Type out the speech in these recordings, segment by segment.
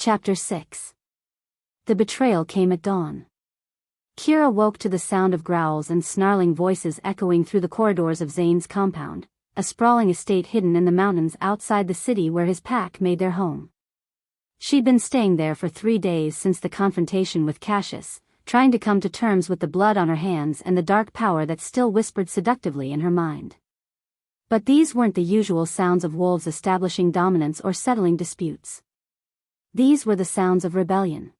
Chapter 6. The betrayal came at dawn. Kira woke to the sound of growls and snarling voices echoing through the corridors of Zane's compound, a sprawling estate hidden in the mountains outside the city where his pack made their home. She'd been staying there for 3 days since the confrontation with Cassius, trying to come to terms with the blood on her hands and the dark power that still whispered seductively in her mind. But these weren't the usual sounds of wolves establishing dominance or settling disputes. These were the sounds of rebellion.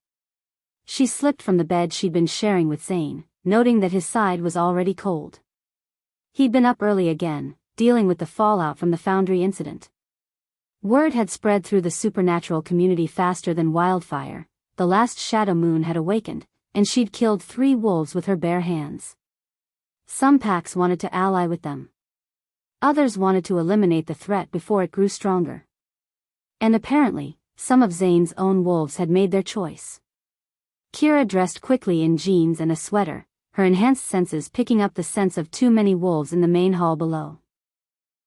She slipped from the bed she'd been sharing with Zane, noting that his side was already cold. He'd been up early again, dealing with the fallout from the foundry incident. Word had spread through the supernatural community faster than wildfire. The last shadow moon had awakened, and she'd killed 3 wolves with her bare hands. Some packs wanted to ally with them. Others wanted to eliminate the threat before it grew stronger. And apparently, some of Zane's own wolves had made their choice. Kira dressed quickly in jeans and a sweater, her enhanced senses picking up the sense of too many wolves in the main hall below.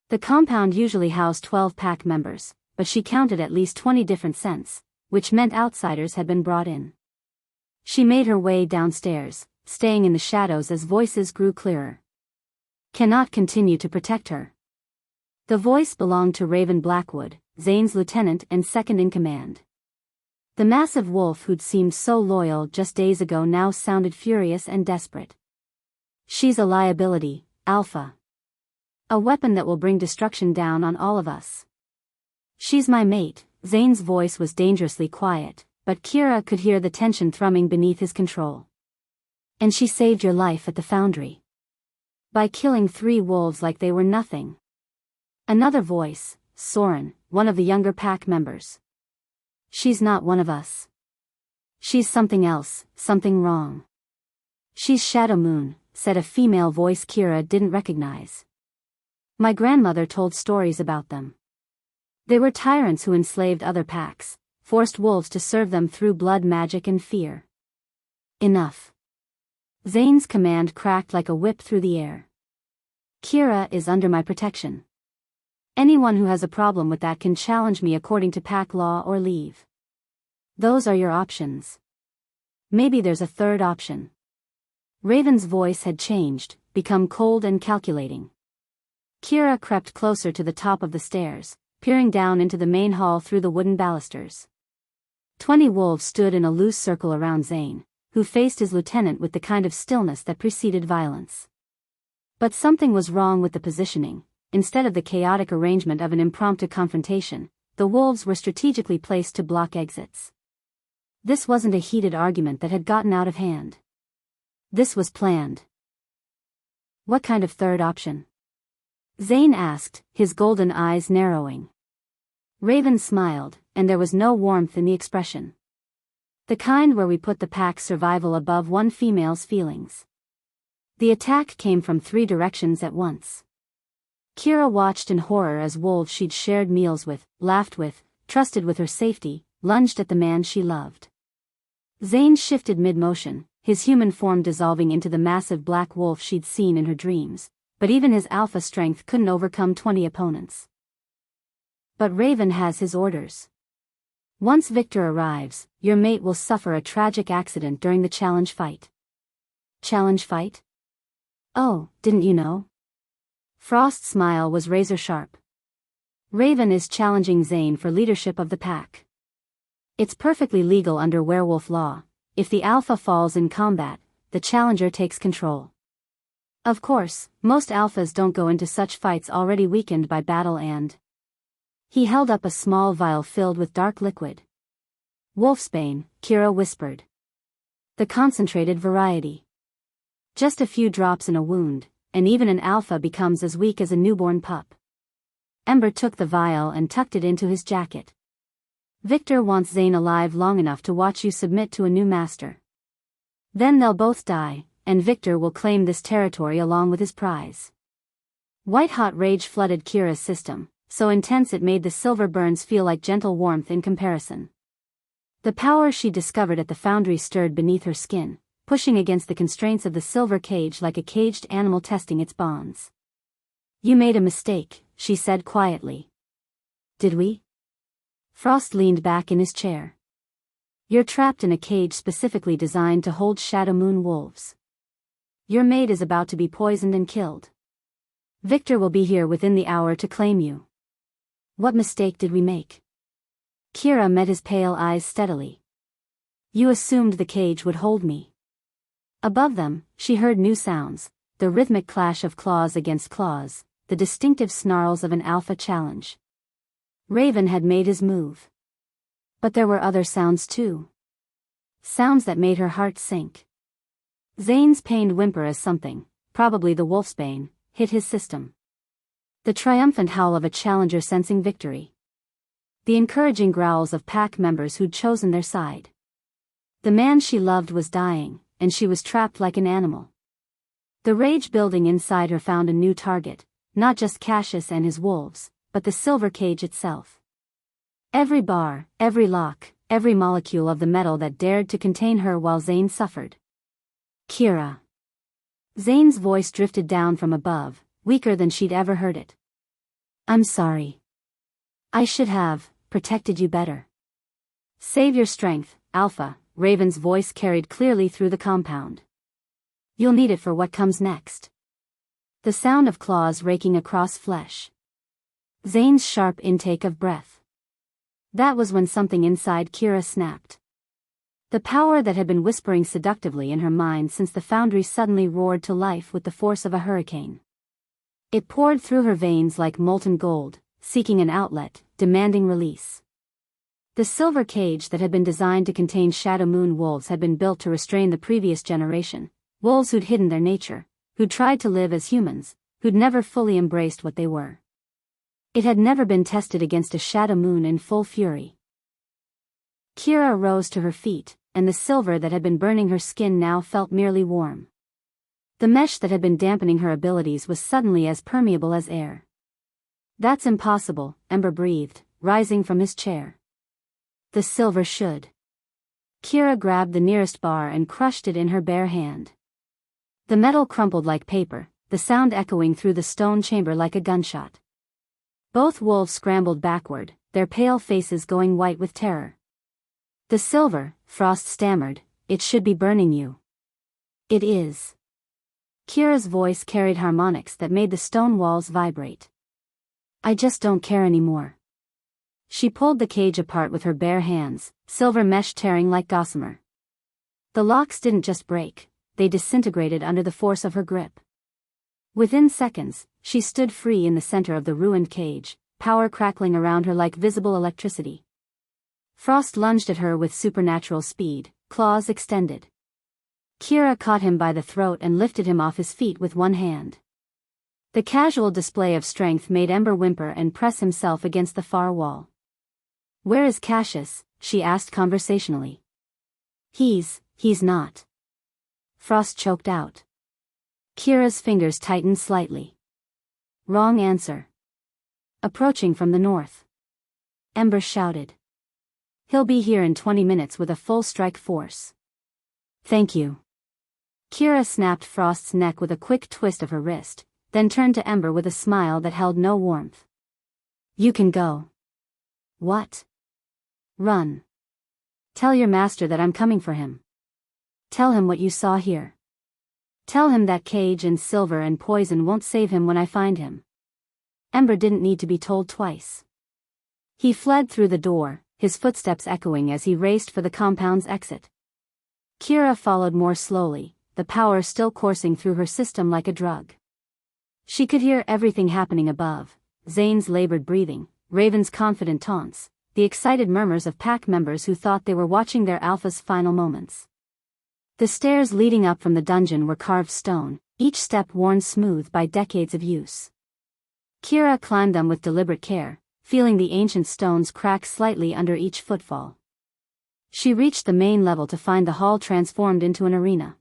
The compound usually housed 12 pack members, but she counted at least 20 different scents, which meant outsiders had been brought in. She made her way downstairs, staying in the shadows as voices grew clearer. Cannot continue to protect her. The voice belonged to Raven Blackwood, Zane's lieutenant and second in command. The massive wolf who'd seemed so loyal just days ago now sounded furious and desperate. She's a liability, Alpha. A weapon that will bring destruction down on all of us. She's my mate. Zane's voice was dangerously quiet, but Kira could hear the tension thrumming beneath his control. And she saved your life at the foundry. By killing 3 wolves like they were nothing. Another voice, Soren, one of the younger pack members. She's not one of us. She's something else, something wrong. She's Shadow Moon, said a female voice Kira didn't recognize. My grandmother told stories about them. They were tyrants who enslaved other packs, forced wolves to serve them through blood magic and fear. Enough. Zane's command cracked like a whip through the air. Kira is under my protection. Anyone who has a problem with that can challenge me according to pack law or leave. Those are your options. Maybe there's a third option. Raven's voice had changed, become cold and calculating. Kira crept closer to the top of the stairs, peering down into the main hall through the wooden balusters. 20 wolves stood in a loose circle around Zane, who faced his lieutenant with the kind of stillness that preceded violence. But something was wrong with the positioning. Instead of the chaotic arrangement of an impromptu confrontation, the wolves were strategically placed to block exits. This wasn't a heated argument that had gotten out of hand. This was planned. What kind of third option? Zane asked, his golden eyes narrowing. Raven smiled, and there was no warmth in the expression. The kind where we put the pack's survival above one female's feelings. The attack came from 3 directions at once. Kira watched in horror as wolves she'd shared meals with, laughed with, trusted with her safety, lunged at the man she loved. Zane shifted mid-motion, his human form dissolving into the massive black wolf she'd seen in her dreams, but even his alpha strength couldn't overcome 20 opponents. But Raven has his orders. Once Victor arrives, your mate will suffer a tragic accident during the challenge fight. Challenge fight? Oh, didn't you know? Frost's smile was razor-sharp. Raven is challenging Zane for leadership of the pack. It's perfectly legal under werewolf law. If the alpha falls in combat, the challenger takes control. Of course, most alphas don't go into such fights already weakened by battle and... He held up a small vial filled with dark liquid. Wolfsbane, Kira whispered. The concentrated variety. Just a few drops in a wound, and even an alpha becomes as weak as a newborn pup. Ember took the vial and tucked it into his jacket. Victor wants Zane alive long enough to watch you submit to a new master. Then they'll both die, and Victor will claim this territory along with his prize. White-hot rage flooded Kira's system, so intense it made the silver burns feel like gentle warmth in comparison. The power she discovered at the foundry stirred beneath her skin, pushing against the constraints of the silver cage like a caged animal testing its bonds. You made a mistake, she said quietly. Did we? Frost leaned back in his chair. You're trapped in a cage specifically designed to hold Shadow Moon wolves. Your mate is about to be poisoned and killed. Victor will be here within the hour to claim you. What mistake did we make? Kira met his pale eyes steadily. You assumed the cage would hold me. Above them, she heard new sounds, the rhythmic clash of claws against claws, the distinctive snarls of an alpha challenge. Raven had made his move. But there were other sounds too. Sounds that made her heart sink. Zane's pained whimper as something, probably the wolfsbane, hit his system. The triumphant howl of a challenger sensing victory. The encouraging growls of pack members who'd chosen their side. The man she loved was dying, and she was trapped like an animal. The rage building inside her found a new target, not just Cassius and his wolves, but the silver cage itself. Every bar, every lock, every molecule of the metal that dared to contain her while Zane suffered. Kira. Zane's voice drifted down from above, weaker than she'd ever heard it. I'm sorry. I should have protected you better. Save your strength, Alpha, Raven's voice carried clearly through the compound. You'll need it for what comes next. The sound of claws raking across flesh. Zane's sharp intake of breath. That was when something inside Kira snapped. The power that had been whispering seductively in her mind since the foundry suddenly roared to life with the force of a hurricane. It poured through her veins like molten gold, seeking an outlet, demanding release. The silver cage that had been designed to contain Shadow Moon wolves had been built to restrain the previous generation, wolves who'd hidden their nature, who'd tried to live as humans, who'd never fully embraced what they were. It had never been tested against a Shadow Moon in full fury. Kira rose to her feet, and the silver that had been burning her skin now felt merely warm. The mesh that had been dampening her abilities was suddenly as permeable as air. That's impossible, Ember breathed, rising from his chair. The silver should. Kira grabbed the nearest bar and crushed it in her bare hand. The metal crumpled like paper, the sound echoing through the stone chamber like a gunshot. Both wolves scrambled backward, their pale faces going white with terror. The silver, Frost stammered, it should be burning you. It is. Kira's voice carried harmonics that made the stone walls vibrate. I just don't care anymore. She pulled the cage apart with her bare hands, silver mesh tearing like gossamer. The locks didn't just break, they disintegrated under the force of her grip. Within seconds, she stood free in the center of the ruined cage, power crackling around her like visible electricity. Frost lunged at her with supernatural speed, claws extended. Kira caught him by the throat and lifted him off his feet with one hand. The casual display of strength made Ember whimper and press himself against the far wall. Where is Cassius? She asked conversationally. He's not. Frost choked out. Kira's fingers tightened slightly. Wrong answer. Approaching from the north. Ember shouted. He'll be here in 20 minutes with a full strike force. Thank you. Kira snapped Frost's neck with a quick twist of her wrist, then turned to Ember with a smile that held no warmth. You can go. What? Run. Tell your master that I'm coming for him. Tell him what you saw here. Tell him that cage and silver and poison won't save him when I find him. Ember didn't need to be told twice. He fled through the door, his footsteps echoing as he raced for the compound's exit. Kira followed more slowly, the power still coursing through her system like a drug. She could hear everything happening above, Zane's labored breathing, Raven's confident taunts, the excited murmurs of pack members who thought they were watching their alpha's final moments. The stairs leading up from the dungeon were carved stone, each step worn smooth by decades of use. Kira climbed them with deliberate care, feeling the ancient stones crack slightly under each footfall. She reached the main level to find the hall transformed into an arena.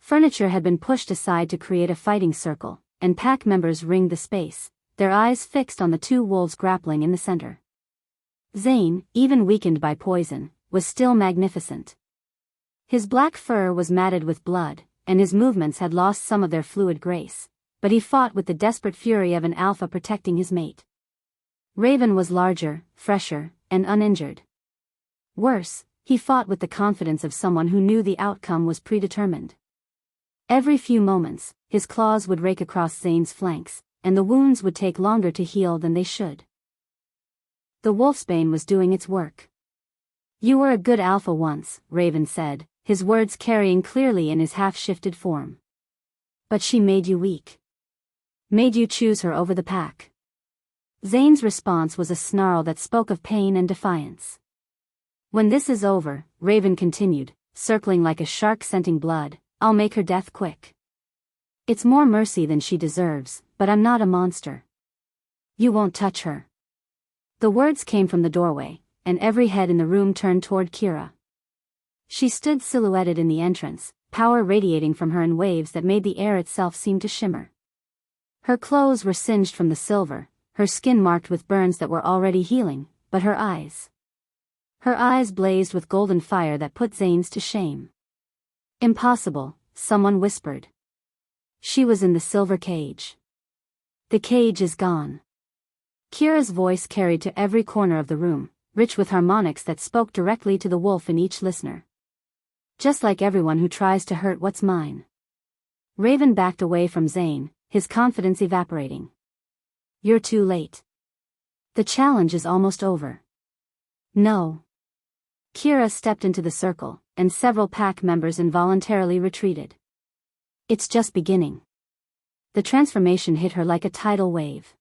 Furniture had been pushed aside to create a fighting circle, and pack members ringed the space, their eyes fixed on the two wolves grappling in the center. Zane, even weakened by poison, was still magnificent. His black fur was matted with blood, and his movements had lost some of their fluid grace, but he fought with the desperate fury of an alpha protecting his mate. Raven was larger, fresher, and uninjured. Worse, he fought with the confidence of someone who knew the outcome was predetermined. Every few moments, his claws would rake across Zane's flanks, and the wounds would take longer to heal than they should. The wolfsbane was doing its work. "You were a good alpha once," Raven said, his words carrying clearly in his half-shifted form. "But she made you weak. Made you choose her over the pack." Zane's response was a snarl that spoke of pain and defiance. "When this is over," Raven continued, circling like a shark scenting blood, "I'll make her death quick. It's more mercy than she deserves, but I'm not a monster. You won't touch her." The words came from the doorway, and every head in the room turned toward Kira. She stood silhouetted in the entrance, power radiating from her in waves that made the air itself seem to shimmer. Her clothes were singed from the silver, her skin marked with burns that were already healing, but her eyes blazed with golden fire that put Zane's to shame. "Impossible," someone whispered. "She was in the silver cage. The cage is gone." Kira's voice carried to every corner of the room, rich with harmonics that spoke directly to the wolf in each listener. "Just like everyone who tries to hurt what's mine." Raven backed away from Zane, his confidence evaporating. "You're too late. The challenge is almost over." "No." Kira stepped into the circle, and several pack members involuntarily retreated. "It's just beginning." The transformation hit her like a tidal wave.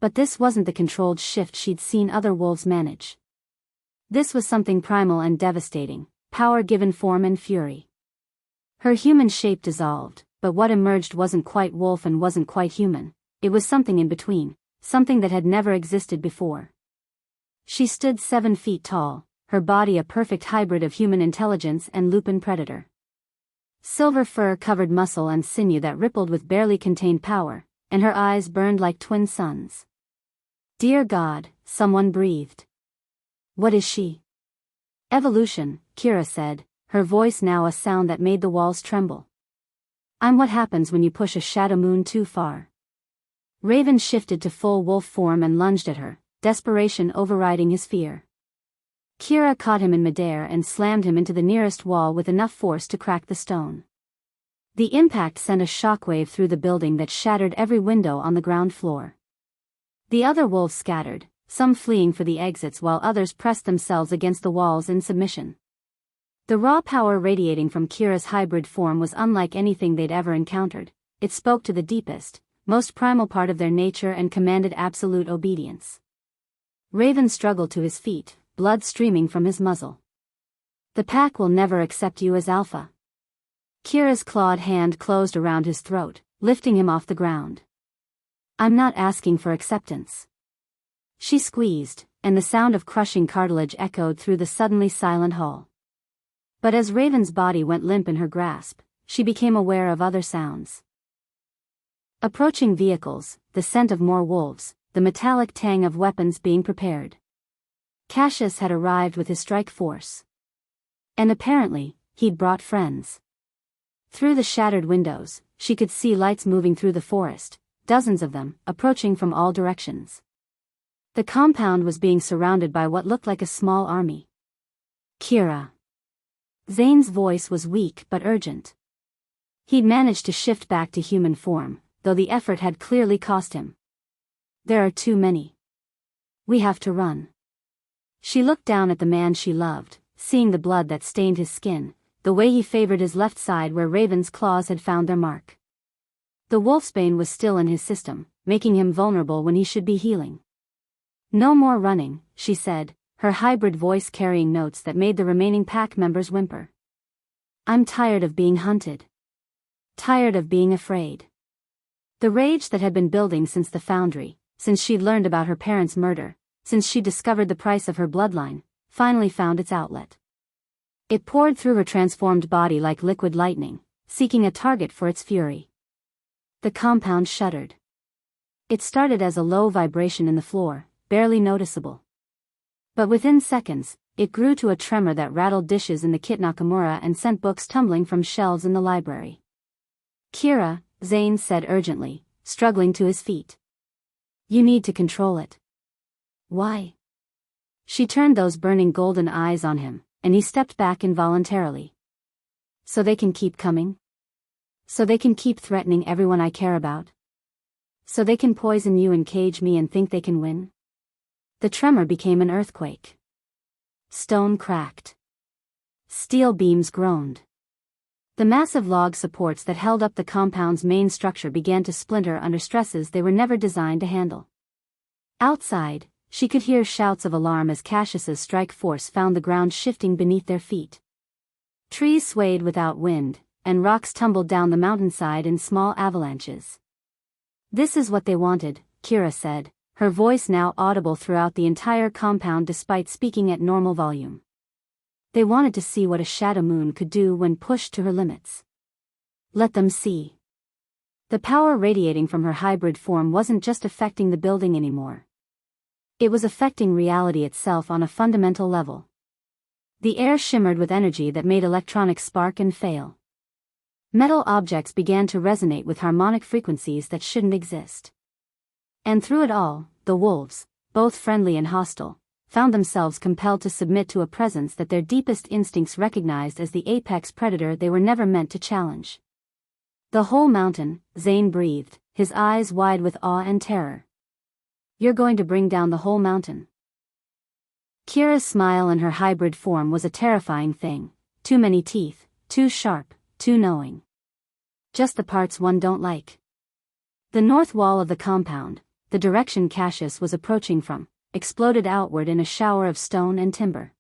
But this wasn't the controlled shift she'd seen other wolves manage. This was something primal and devastating, power given form and fury. Her human shape dissolved, but what emerged wasn't quite wolf and wasn't quite human. It was something in between, something that had never existed before. She stood 7 feet tall, her body a perfect hybrid of human intelligence and lupin predator. Silver fur-covered muscle and sinew that rippled with barely contained power, and her eyes burned like twin suns. "Dear God," someone breathed. "What is she?" "Evolution," Kira said, her voice now a sound that made the walls tremble. "I'm what happens when you push a shadow moon too far." Raven shifted to full wolf form and lunged at her, desperation overriding his fear. Kira caught him in midair and slammed him into the nearest wall with enough force to crack the stone. The impact sent a shockwave through the building that shattered every window on the ground floor. The other wolves scattered, some fleeing for the exits while others pressed themselves against the walls in submission. The raw power radiating from Kira's hybrid form was unlike anything they'd ever encountered. It spoke to the deepest, most primal part of their nature and commanded absolute obedience. Raven struggled to his feet, blood streaming from his muzzle. "The pack will never accept you as alpha." Kira's clawed hand closed around his throat, lifting him off the ground. "I'm not asking for acceptance." She squeezed, and the sound of crushing cartilage echoed through the suddenly silent hall. But as Raven's body went limp in her grasp, she became aware of other sounds. Approaching vehicles, the scent of more wolves, the metallic tang of weapons being prepared. Cassius had arrived with his strike force. And apparently, he'd brought friends. Through the shattered windows, she could see lights moving through the forest, dozens of them, approaching from all directions. The compound was being surrounded by what looked like a small army. "Kira." Zane's voice was weak but urgent. He'd managed to shift back to human form, though the effort had clearly cost him. "There are too many. We have to run." She looked down at the man she loved, seeing the blood that stained his skin, the way he favored his left side where Raven's claws had found their mark. The wolfsbane was still in his system, making him vulnerable when he should be healing. "No more running," she said, her hybrid voice carrying notes that made the remaining pack members whimper. "I'm tired of being hunted. Tired of being afraid." The rage that had been building since the foundry, since she'd learned about her parents' murder, since she discovered the price of her bloodline, finally found its outlet. It poured through her transformed body like liquid lightning, seeking a target for its fury. The compound shuddered. It started as a low vibration in the floor, barely noticeable. But within seconds, it grew to a tremor that rattled dishes in the Kit Nakamura and sent books tumbling from shelves in the library. "Kira," Zane said urgently, struggling to his feet. "You need to control it." "Why?" She turned those burning golden eyes on him, and he stepped back involuntarily. So they can keep coming? So they can keep threatening everyone I care about? So they can poison you and cage me and think they can win? The tremor became an earthquake. Stone cracked. Steel beams groaned. The massive log supports that held up the compound's main structure began to splinter under stresses they were never designed to handle. Outside, she could hear shouts of alarm as Cassius's strike force found the ground shifting beneath their feet. Trees swayed without wind, and rocks tumbled down the mountainside in small avalanches. This is what they wanted, Kira said, her voice now audible throughout the entire compound despite speaking at normal volume. They wanted to see what a shadow moon could do when pushed to her limits. Let them see. The power radiating from her hybrid form wasn't just affecting the building anymore. It was affecting reality itself on a fundamental level. The air shimmered with energy that made electronics spark and fail. Metal objects began to resonate with harmonic frequencies that shouldn't exist. And through it all, the wolves, both friendly and hostile, found themselves compelled to submit to a presence that their deepest instincts recognized as the apex predator they were never meant to challenge. The whole mountain, Zane breathed, his eyes wide with awe and terror. You're going to bring down the whole mountain. Kira's smile in her hybrid form was a terrifying thing. Too many teeth, too sharp, too knowing. Just the parts one don't like. The north wall of the compound, the direction Cassius was approaching from, exploded outward in a shower of stone and timber.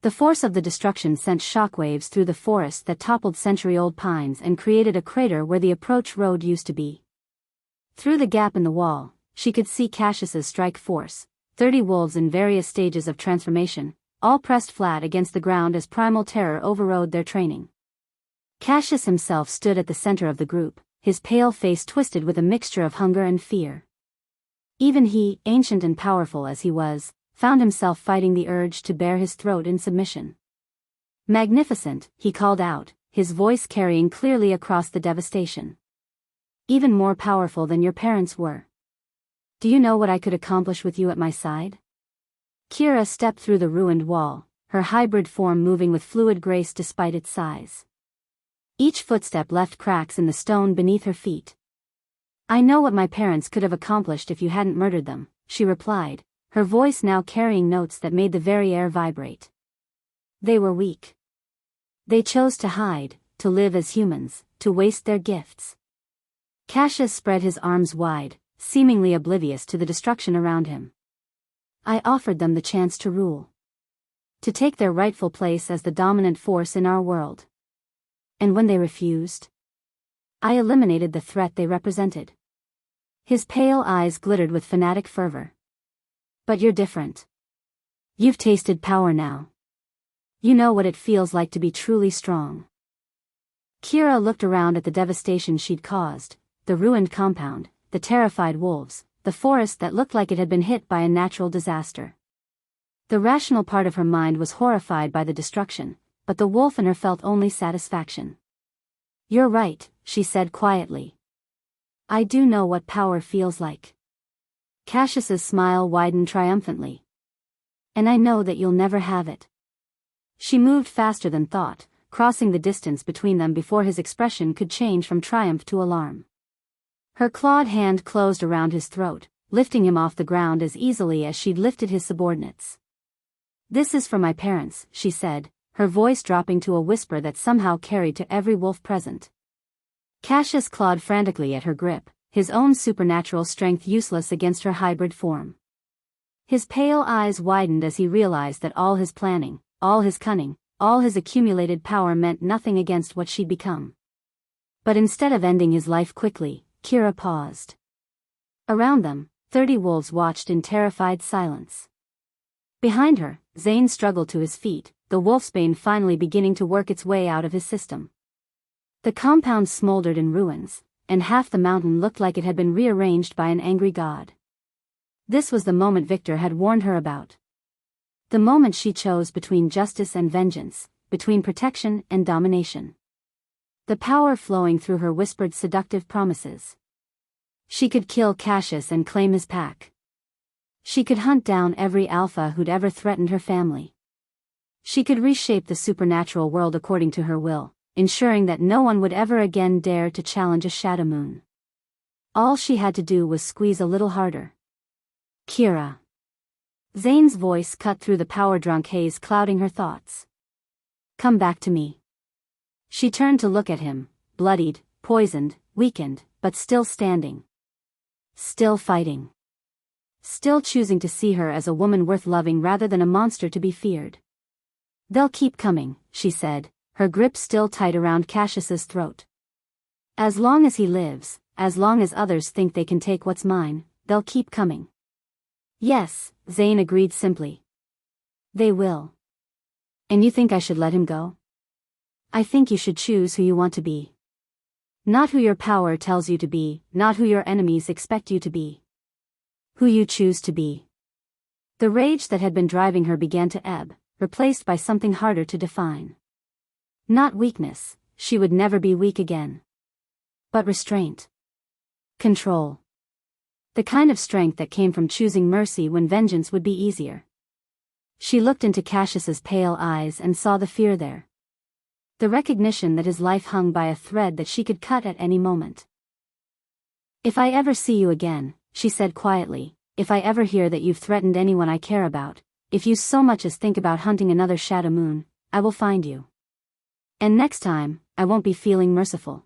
The force of the destruction sent shockwaves through the forest that toppled century-old pines and created a crater where the approach road used to be. Through the gap in the wall, she could see Cassius's strike force, 30 wolves in various stages of transformation, all pressed flat against the ground as primal terror overrode their training. Cassius himself stood at the center of the group, his pale face twisted with a mixture of hunger and fear. Even he, ancient and powerful as he was, found himself fighting the urge to bare his throat in submission. Magnificent, he called out, his voice carrying clearly across the devastation. Even more powerful than your parents were. Do you know what I could accomplish with you at my side? Kira stepped through the ruined wall, her hybrid form moving with fluid grace despite its size. Each footstep left cracks in the stone beneath her feet. I know what my parents could have accomplished if you hadn't murdered them, she replied, her voice now carrying notes that made the very air vibrate. They were weak. They chose to hide, to live as humans, to waste their gifts. Cassius spread his arms wide, seemingly oblivious to the destruction around him. I offered them the chance to rule. To take their rightful place as the dominant force in our world. And when they refused, I eliminated the threat they represented. His pale eyes glittered with fanatic fervor. But you're different. You've tasted power now. You know what it feels like to be truly strong. Kira looked around at the devastation she'd caused, the ruined compound, the terrified wolves, the forest that looked like it had been hit by a natural disaster. The rational part of her mind was horrified by the destruction, but the wolf in her felt only satisfaction. You're right, she said quietly. I do know what power feels like. Cassius's smile widened triumphantly. And I know that you'll never have it. She moved faster than thought, crossing the distance between them before his expression could change from triumph to alarm. Her clawed hand closed around his throat, lifting him off the ground as easily as she'd lifted his subordinates. This is for my parents, she said, her voice dropping to a whisper that somehow carried to every wolf present. Cassius clawed frantically at her grip, his own supernatural strength useless against her hybrid form. His pale eyes widened as he realized that all his planning, all his cunning, all his accumulated power meant nothing against what she'd become. But instead of ending his life quickly, Kira paused. Around them, 30 wolves watched in terrified silence. Behind her, Zane struggled to his feet, the wolfsbane finally beginning to work its way out of his system. The compound smoldered in ruins, and half the mountain looked like it had been rearranged by an angry god. This was the moment Victor had warned her about. The moment she chose between justice and vengeance, between protection and domination. The power flowing through her whispered seductive promises. She could kill Cassius and claim his pack. She could hunt down every alpha who'd ever threatened her family. She could reshape the supernatural world according to her will, ensuring that no one would ever again dare to challenge a shadow moon. All she had to do was squeeze a little harder. Kira. Zane's voice cut through the power-drunk haze clouding her thoughts. Come back to me. She turned to look at him, bloodied, poisoned, weakened, but still standing. Still fighting. Still choosing to see her as a woman worth loving rather than a monster to be feared. They'll keep coming, she said, her grip still tight around Cassius's throat. As long as he lives, as long as others think they can take what's mine, they'll keep coming. Yes, Zane agreed simply. They will. And you think I should let him go? I think you should choose who you want to be. Not who your power tells you to be, not who your enemies expect you to be. Who you choose to be. The rage that had been driving her began to ebb, replaced by something harder to define. Not weakness, she would never be weak again. But restraint. Control. The kind of strength that came from choosing mercy when vengeance would be easier. She looked into Cassius's pale eyes and saw the fear there. The recognition that his life hung by a thread that she could cut at any moment. If I ever see you again, she said quietly, if I ever hear that you've threatened anyone I care about, if you so much as think about hunting another shadow moon, I will find you. And next time, I won't be feeling merciful.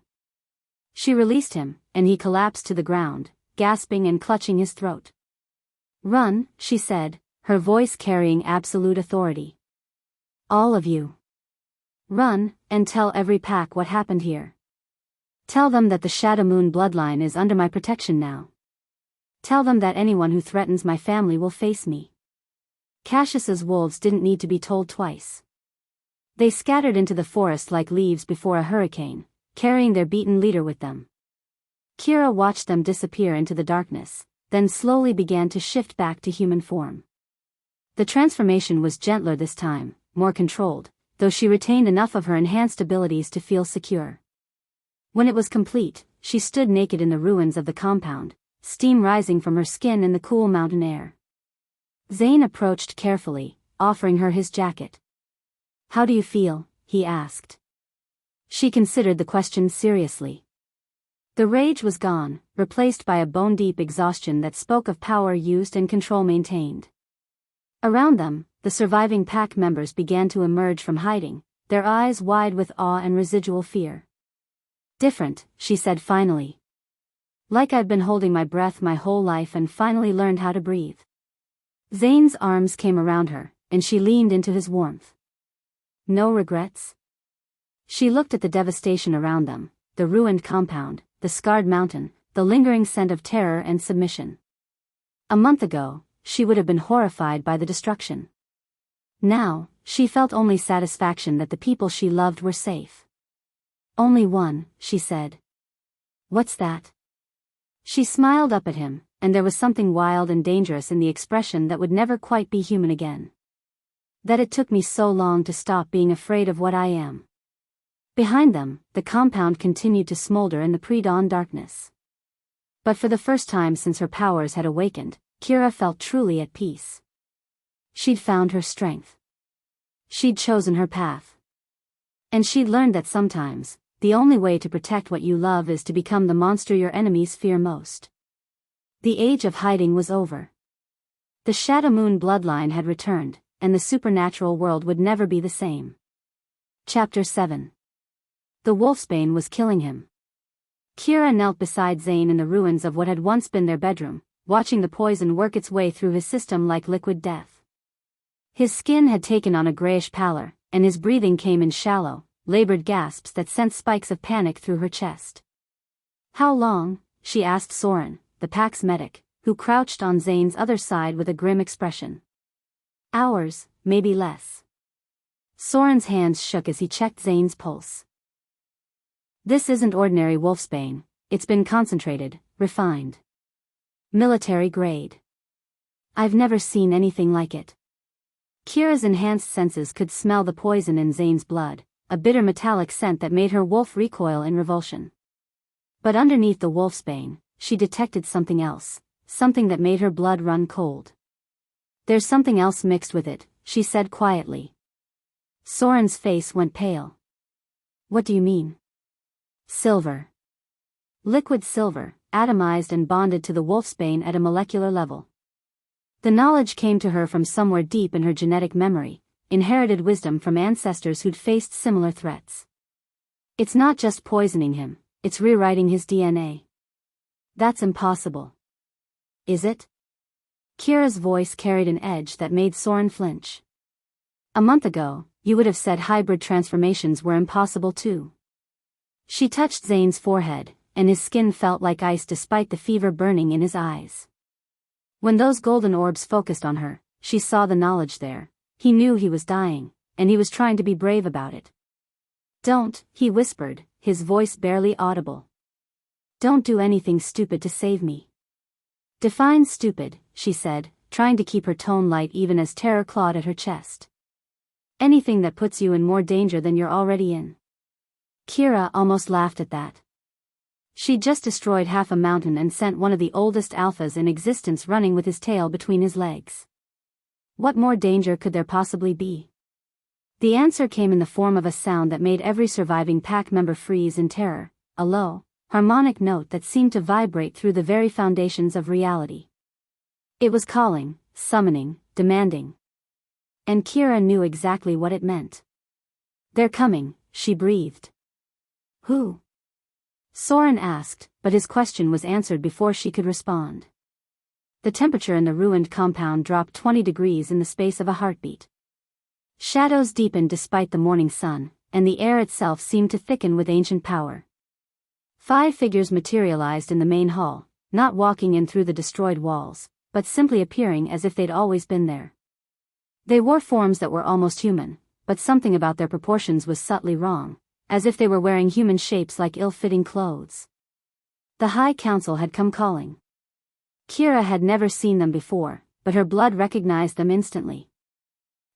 She released him, and he collapsed to the ground, gasping and clutching his throat. Run, she said, her voice carrying absolute authority. All of you. Run, and tell every pack what happened here. Tell them that the Shadow Moon bloodline is under my protection now. Tell them that anyone who threatens my family will face me. Cassius's wolves didn't need to be told twice. They scattered into the forest like leaves before a hurricane, carrying their beaten leader with them. Kira watched them disappear into the darkness, then slowly began to shift back to human form. The transformation was gentler this time, more controlled, though she retained enough of her enhanced abilities to feel secure. When it was complete, she stood naked in the ruins of the compound, steam rising from her skin in the cool mountain air. Zane approached carefully, offering her his jacket. How do you feel? He asked. She considered the question seriously. The rage was gone, replaced by a bone-deep exhaustion that spoke of power used and control maintained. Around them, the surviving pack members began to emerge from hiding, their eyes wide with awe and residual fear. Different, she said finally. Like I've been holding my breath my whole life and finally learned how to breathe. Zane's arms came around her, and she leaned into his warmth. No regrets? She looked at the devastation around them, the ruined compound, the scarred mountain, the lingering scent of terror and submission. A month ago, she would have been horrified by the destruction. Now, she felt only satisfaction that the people she loved were safe. Only one, she said. What's that? She smiled up at him, and there was something wild and dangerous in the expression that would never quite be human again. That it took me so long to stop being afraid of what I am. Behind them, the compound continued to smolder in the pre-dawn darkness. But for the first time since her powers had awakened, Kira felt truly at peace. She'd found her strength. She'd chosen her path. And she'd learned that sometimes, the only way to protect what you love is to become the monster your enemies fear most. The age of hiding was over. The Shadow Moon bloodline had returned, and the supernatural world would never be the same. Chapter 7. The wolfsbane was killing him. Kira knelt beside Zane in the ruins of what had once been their bedroom, watching the poison work its way through his system like liquid death. His skin had taken on a grayish pallor, and his breathing came in shallow, labored gasps that sent spikes of panic through her chest. How long? She asked Soren, the pack's medic, who crouched on Zane's other side with a grim expression. Hours, maybe less. Soren's hands shook as he checked Zane's pulse. This isn't ordinary wolfsbane, it's been concentrated, refined. Military grade. I've never seen anything like it. Kira's enhanced senses could smell the poison in Zane's blood, a bitter metallic scent that made her wolf recoil in revulsion. But underneath the wolfsbane, she detected something else, something that made her blood run cold. There's something else mixed with it, she said quietly. Soren's face went pale. What do you mean? Silver. Liquid silver, atomized and bonded to the wolfsbane at a molecular level. The knowledge came to her from somewhere deep in her genetic memory, inherited wisdom from ancestors who'd faced similar threats. It's not just poisoning him, it's rewriting his DNA. That's impossible. Is it? Kira's voice carried an edge that made Soren flinch. A month ago, you would have said hybrid transformations were impossible too. She touched Zane's forehead, and his skin felt like ice despite the fever burning in his eyes. When those golden orbs focused on her, she saw the knowledge there. He knew he was dying, and he was trying to be brave about it. Don't, he whispered, his voice barely audible. Don't do anything stupid to save me. Define stupid, she said, trying to keep her tone light even as terror clawed at her chest. Anything that puts you in more danger than you're already in. Kira almost laughed at that. She'd just destroyed half a mountain and sent one of the oldest alphas in existence running with his tail between his legs. What more danger could there possibly be? The answer came in the form of a sound that made every surviving pack member freeze in terror, a low, harmonic note that seemed to vibrate through the very foundations of reality. It was calling, summoning, demanding. And Kira knew exactly what it meant. They're coming, she breathed. Who? Soren asked, but his question was answered before she could respond. The temperature in the ruined compound dropped 20 degrees in the space of a heartbeat. Shadows deepened despite the morning sun, and the air itself seemed to thicken with ancient power. 5 figures materialized in the main hall, not walking in through the destroyed walls, but simply appearing as if they'd always been there. They wore forms that were almost human, but something about their proportions was subtly wrong, as if they were wearing human shapes like ill-fitting clothes. The High Council had come calling. Kira had never seen them before, but her blood recognized them instantly.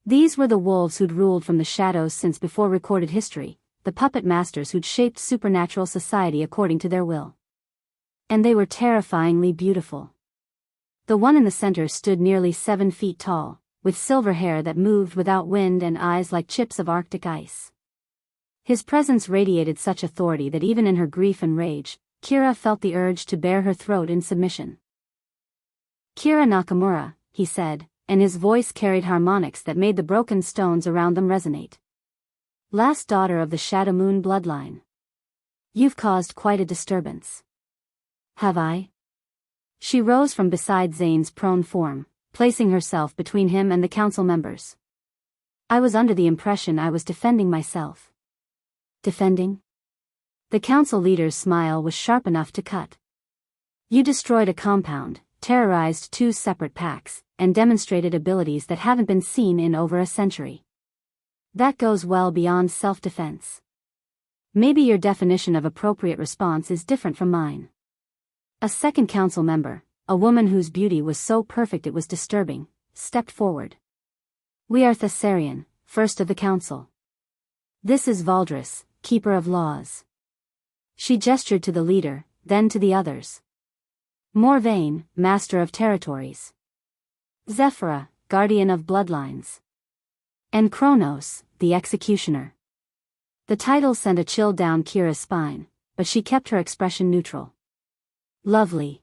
These were the wolves who'd ruled from the shadows since before recorded history, the puppet masters who'd shaped supernatural society according to their will. And they were terrifyingly beautiful. The one in the center stood nearly 7 feet tall, with silver hair that moved without wind and eyes like chips of Arctic ice. His presence radiated such authority that even in her grief and rage, Kira felt the urge to bare her throat in submission. Kira Nakamura, he said, and his voice carried harmonics that made the broken stones around them resonate. Last daughter of the Shadow Moon bloodline. You've caused quite a disturbance. Have I? She rose from beside Zane's prone form, placing herself between him and the council members. I was under the impression I was defending myself. Defending? The council leader's smile was sharp enough to cut. You destroyed a compound, terrorized 2 separate packs, and demonstrated abilities that haven't been seen in over a century. That goes well beyond self-defense. Maybe your definition of appropriate response is different from mine. A second council member, a woman whose beauty was so perfect it was disturbing, stepped forward. We are Thessarian, first of the council. This is Valdris, keeper of laws. She gestured to the leader, then to the others. Morvain, master of territories. Zephyra, guardian of bloodlines. And Kronos, the executioner. The title sent a chill down Kira's spine, but she kept her expression neutral. Lovely.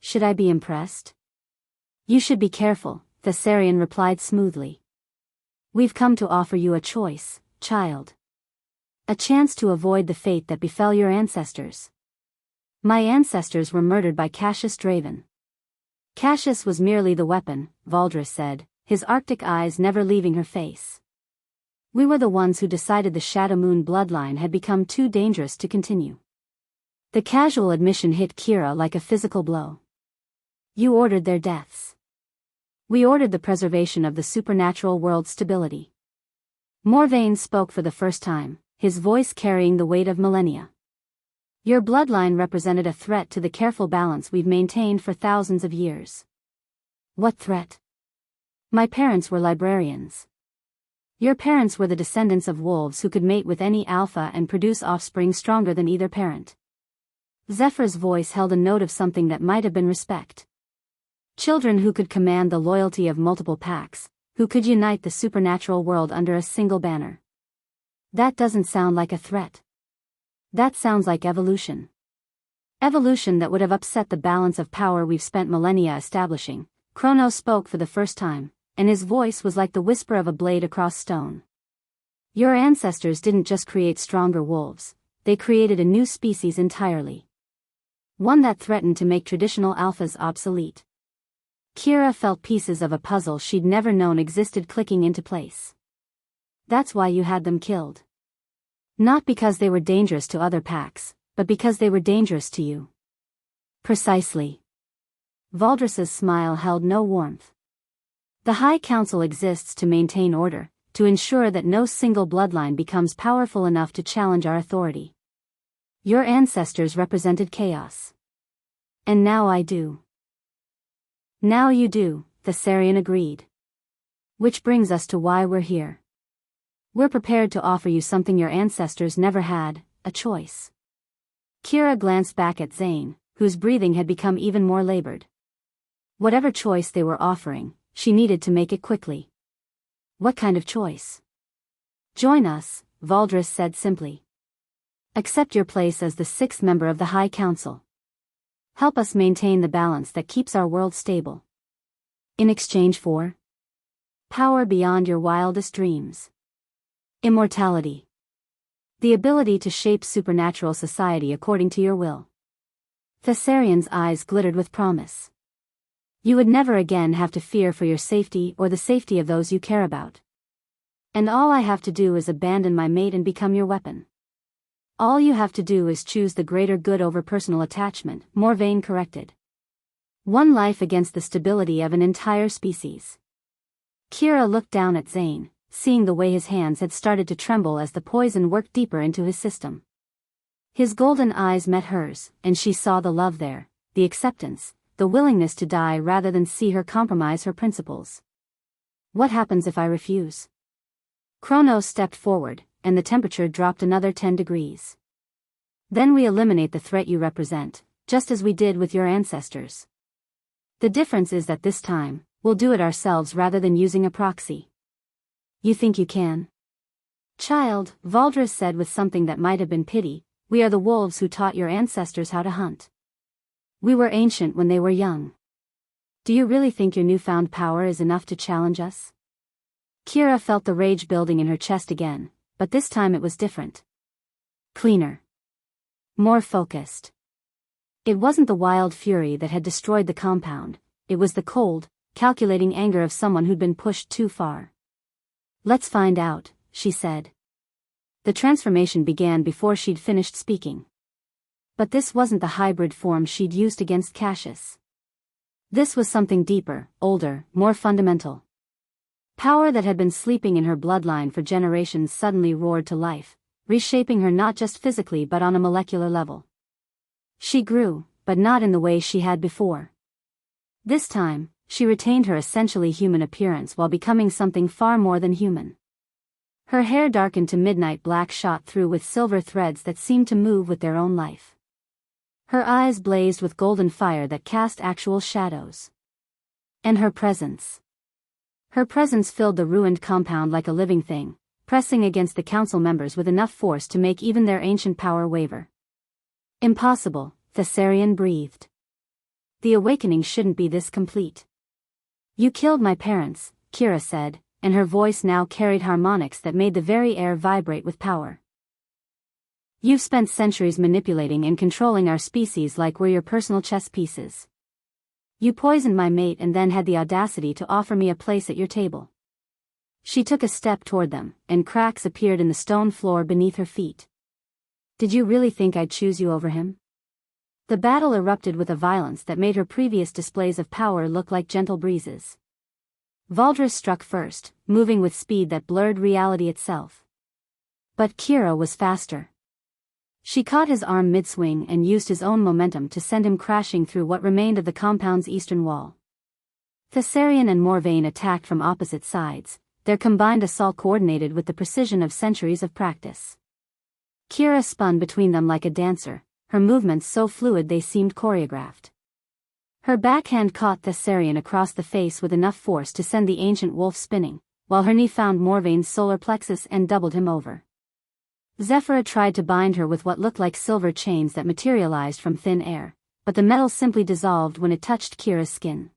Should I be impressed? You should be careful, Thessarian replied smoothly. We've come to offer you a choice, child. A chance to avoid the fate that befell your ancestors. My ancestors were murdered by Cassius Draven. Cassius was merely the weapon, Valdris said, his Arctic eyes never leaving her face. We were the ones who decided the Shadow Moon bloodline had become too dangerous to continue. The casual admission hit Kira like a physical blow. You ordered their deaths. We ordered the preservation of the supernatural world's stability. Morvain spoke for the first time, his voice carrying the weight of millennia. Your bloodline represented a threat to the careful balance we've maintained for thousands of years. What threat? My parents were librarians. Your parents were the descendants of wolves who could mate with any alpha and produce offspring stronger than either parent. Zephyr's voice held a note of something that might have been respect. Children who could command the loyalty of multiple packs, who could unite the supernatural world under a single banner. That doesn't sound like a threat. That sounds like evolution. Evolution that would have upset the balance of power we've spent millennia establishing. Kronos spoke for the first time, and his voice was like the whisper of a blade across stone. Your ancestors didn't just create stronger wolves, they created a new species entirely. One that threatened to make traditional alphas obsolete. Kira felt pieces of a puzzle she'd never known existed clicking into place. That's why you had them killed. Not because they were dangerous to other packs, but because they were dangerous to you. Precisely. Valdris's smile held no warmth. The High Council exists to maintain order, to ensure that no single bloodline becomes powerful enough to challenge our authority. Your ancestors represented chaos. And now I do. Now you do, Thessarian agreed. Which brings us to why we're here. We're prepared to offer you something your ancestors never had, a choice. Kira glanced back at Zane, whose breathing had become even more labored. Whatever choice they were offering, she needed to make it quickly. What kind of choice? Join us, Valdris said simply. Accept your place as the sixth member of the High Council. Help us maintain the balance that keeps our world stable. In exchange for power beyond your wildest dreams. Immortality. The ability to shape supernatural society according to your will. Thessarian's eyes glittered with promise. You would never again have to fear for your safety or the safety of those you care about. And all I have to do is abandon my mate and become your weapon. All you have to do is choose the greater good over personal attachment, Morvain corrected. One life against the stability of an entire species. Kira looked down at Zane, seeing the way his hands had started to tremble as the poison worked deeper into his system. His golden eyes met hers, and she saw the love there, the acceptance, the willingness to die rather than see her compromise her principles. What happens if I refuse? Kronos stepped forward, and the temperature dropped another 10 degrees. Then we eliminate the threat you represent, just as we did with your ancestors. The difference is that this time, we'll do it ourselves rather than using a proxy. You think you can? Child, Valdris said with something that might have been pity, we are the wolves who taught your ancestors how to hunt. We were ancient when they were young. Do you really think your newfound power is enough to challenge us? Kira felt the rage building in her chest again, but this time it was different. Cleaner. More focused. It wasn't the wild fury that had destroyed the compound, it was the cold, calculating anger of someone who'd been pushed too far. Let's find out, she said. The transformation began before she'd finished speaking. But this wasn't the hybrid form she'd used against Cassius. This was something deeper, older, more fundamental. Power that had been sleeping in her bloodline for generations suddenly roared to life, reshaping her not just physically but on a molecular level. She grew, but not in the way she had before. This time, she retained her essentially human appearance while becoming something far more than human. Her hair darkened to midnight black shot through with silver threads that seemed to move with their own life. Her eyes blazed with golden fire that cast actual shadows. And her presence. Her presence filled the ruined compound like a living thing, pressing against the council members with enough force to make even their ancient power waver. Impossible, Thessarian breathed. The awakening shouldn't be this complete. You killed my parents, Kira said, and her voice now carried harmonics that made the very air vibrate with power. You've spent centuries manipulating and controlling our species like we're your personal chess pieces. You poisoned my mate and then had the audacity to offer me a place at your table. She took a step toward them, and cracks appeared in the stone floor beneath her feet. Did you really think I'd choose you over him? The battle erupted with a violence that made her previous displays of power look like gentle breezes. Valdris struck first, moving with speed that blurred reality itself. But Kira was faster. She caught his arm mid-swing and used his own momentum to send him crashing through what remained of the compound's eastern wall. Thessarian and Morvain attacked from opposite sides, their combined assault coordinated with the precision of centuries of practice. Kira spun between them like a dancer, her movements so fluid they seemed choreographed. Her backhand caught Thessarian across the face with enough force to send the ancient wolf spinning, while her knee found Morvain's solar plexus and doubled him over. Zephyra tried to bind her with what looked like silver chains that materialized from thin air, but the metal simply dissolved when it touched Kira's skin.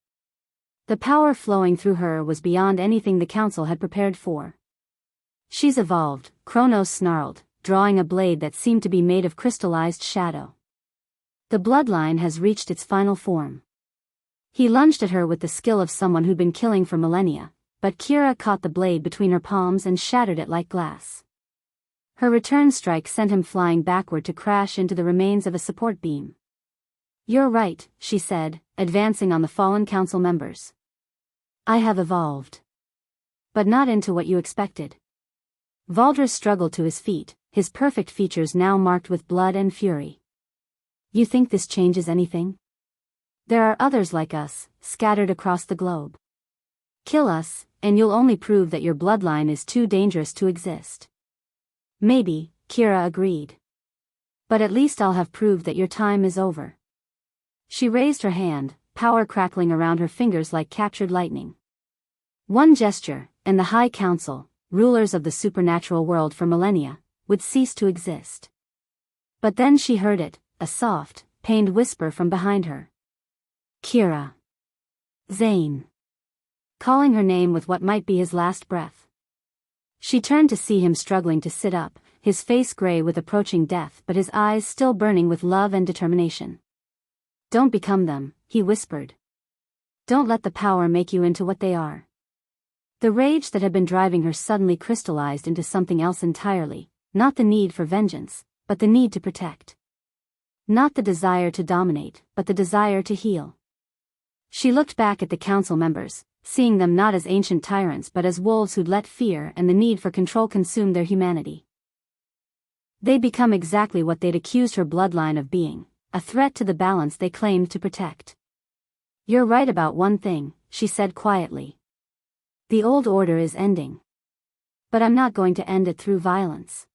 The power flowing through her was beyond anything the council had prepared for. "She's evolved," Kronos snarled, drawing a blade that seemed to be made of crystallized shadow. "The bloodline has reached its final form." He lunged at her with the skill of someone who'd been killing for millennia, but Kira caught the blade between her palms and shattered it like glass. Her return strike sent him flying backward to crash into the remains of a support beam. "You're right," she said, advancing on the fallen council members. "I have evolved. But not into what you expected." Valdres struggled to his feet, his perfect features now marked with blood and fury. "You think this changes anything? There are others like us, scattered across the globe. Kill us, and you'll only prove that your bloodline is too dangerous to exist." "Maybe," Kira agreed. "But at least I'll have proved that your time is over." She raised her hand, power crackling around her fingers like captured lightning. One gesture, and the High Council, rulers of the supernatural world for millennia, would cease to exist. But then she heard it, a soft, pained whisper from behind her. "Kira." Zane. Calling her name with what might be his last breath. She turned to see him struggling to sit up, his face gray with approaching death but his eyes still burning with love and determination. "Don't become them," he whispered. "Don't let the power make you into what they are." The rage that had been driving her suddenly crystallized into something else entirely, not the need for vengeance, but the need to protect. Not the desire to dominate, but the desire to heal. She looked back at the council members, seeing them not as ancient tyrants but as wolves who'd let fear and the need for control consume their humanity. They'd become exactly what they'd accused her bloodline of being, a threat to the balance they claimed to protect. "You're right about one thing," she said quietly. "The old order is ending. But I'm not going to end it through violence."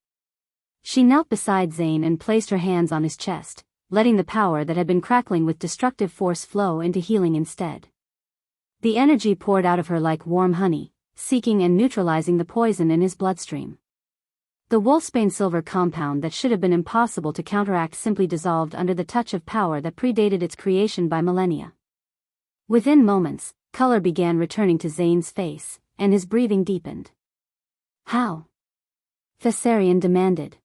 She knelt beside Zane and placed her hands on his chest, letting the power that had been crackling with destructive force flow into healing instead. The energy poured out of her like warm honey, seeking and neutralizing the poison in his bloodstream. The wolfsbane silver compound that should have been impossible to counteract simply dissolved under the touch of power that predated its creation by millennia. Within moments, color began returning to Zane's face, and his breathing deepened. "How?" Thessarian demanded.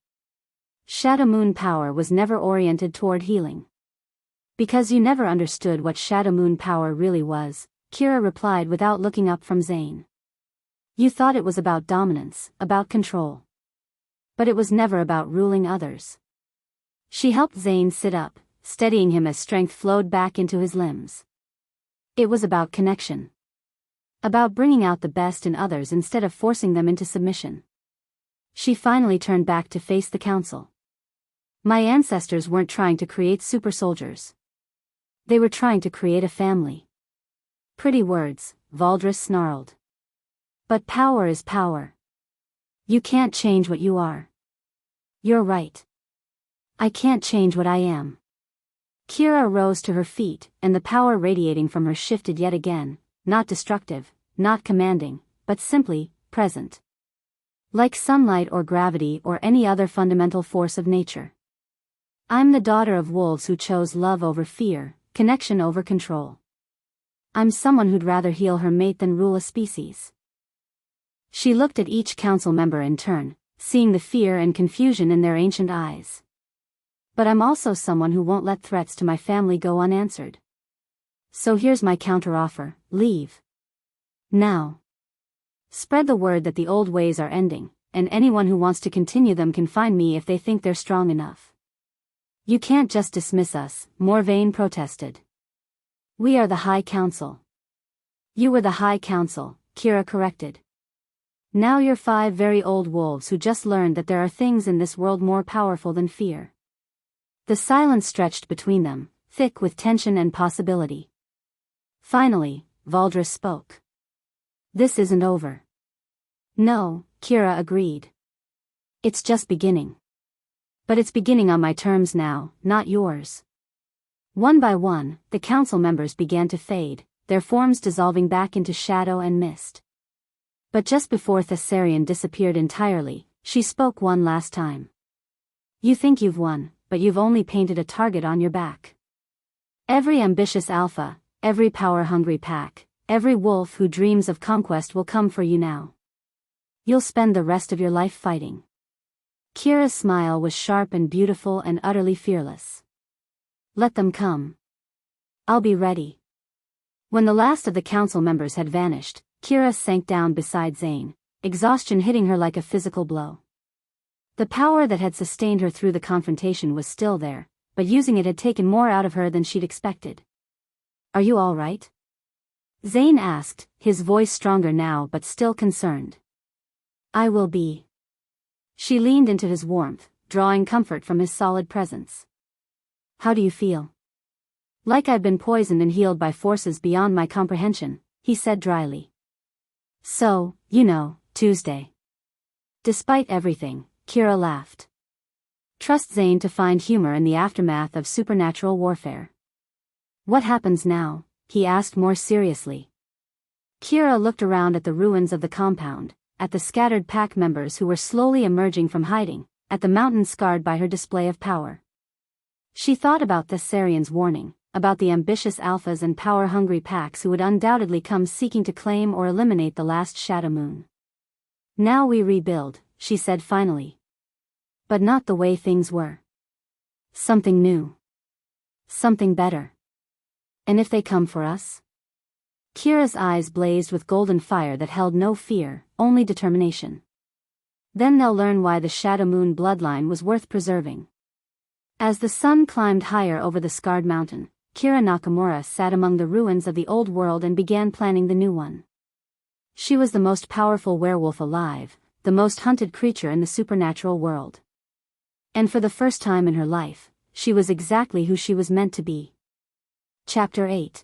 Shadow Moon power was never oriented toward healing. "Because you never understood what Shadow Moon power really was," Kira replied without looking up from Zane. "You thought it was about dominance, about control. But it was never about ruling others." She helped Zane sit up, steadying him as strength flowed back into his limbs. "It was about connection. About bringing out the best in others instead of forcing them into submission." She finally turned back to face the council. "My ancestors weren't trying to create super soldiers. They were trying to create a family." "Pretty words," Valdres snarled. "But power is power. You can't change what you are." "You're right. I can't change what I am." Kira rose to her feet, and the power radiating from her shifted yet again, not destructive, not commanding, but simply present. Like sunlight or gravity or any other fundamental force of nature. "I'm the daughter of wolves who chose love over fear, connection over control. I'm someone who'd rather heal her mate than rule a species." She looked at each council member in turn, seeing the fear and confusion in their ancient eyes. "But I'm also someone who won't let threats to my family go unanswered. So here's my counteroffer: leave. Now. Spread the word that the old ways are ending, and anyone who wants to continue them can find me if they think they're strong enough." "You can't just dismiss us," Morvain protested. "We are the High Council." "You were the High Council," Kira corrected. "Now you're 5 very old wolves who just learned that there are things in this world more powerful than fear." The silence stretched between them, thick with tension and possibility. Finally, Valdres spoke. "This isn't over." "No," Kira agreed. "It's just beginning. But it's beginning on my terms now, not yours." One by one, the council members began to fade, their forms dissolving back into shadow and mist. But just before Thessarian disappeared entirely, she spoke one last time. You think you've won, but you've only painted a target on your back. Every ambitious alpha, every power-hungry pack, every wolf who dreams of conquest will come for you now. You'll spend the rest of your life fighting. Kira's smile was sharp and beautiful and utterly fearless. Let them come. I'll be ready. When the last of the council members had vanished, Kira sank down beside Zane, exhaustion hitting her like a physical blow. The power that had sustained her through the confrontation was still there, but using it had taken more out of her than she'd expected. Are you all right? Zane asked, his voice stronger now but still concerned. I will be. She leaned into his warmth, drawing comfort from his solid presence. How do you feel? Like I've been poisoned and healed by forces beyond my comprehension, he said dryly. So, you know, Tuesday. Despite everything, Kira laughed. Trust Zane to find humor in the aftermath of supernatural warfare. What happens now? He asked more seriously. Kira looked around at the ruins of the compound, at the scattered pack members who were slowly emerging from hiding, at the mountain scarred by her display of power. She thought about Thessarian's warning, about the ambitious alphas and power-hungry packs who would undoubtedly come seeking to claim or eliminate the last shadow moon. Now we rebuild, she said finally. But not the way things were. Something new. Something better. And if they come for us? Kira's eyes blazed with golden fire that held no fear, only determination. Then they'll learn why the shadow moon bloodline was worth preserving. As the sun climbed higher over the scarred mountain, Kira Nakamura sat among the ruins of the old world and began planning the new one. She was the most powerful werewolf alive, the most hunted creature in the supernatural world. And for the first time in her life, she was exactly who she was meant to be. Chapter 8.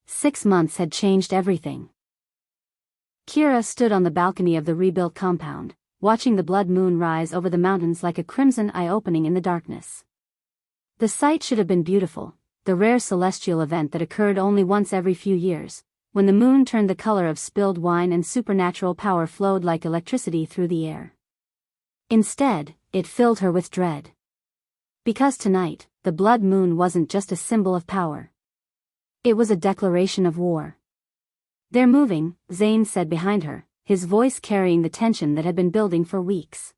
6 months had changed everything. Kira stood on the balcony of the rebuilt compound, watching the blood moon rise over the mountains like a crimson eye opening in the darkness. The sight should have been beautiful, the rare celestial event that occurred only once every few years, when the moon turned the color of spilled wine and supernatural power flowed like electricity through the air. Instead, it filled her with dread. Because tonight, the blood moon wasn't just a symbol of power. It was a declaration of war. They're moving, Zane said behind her, his voice carrying the tension that had been building for weeks.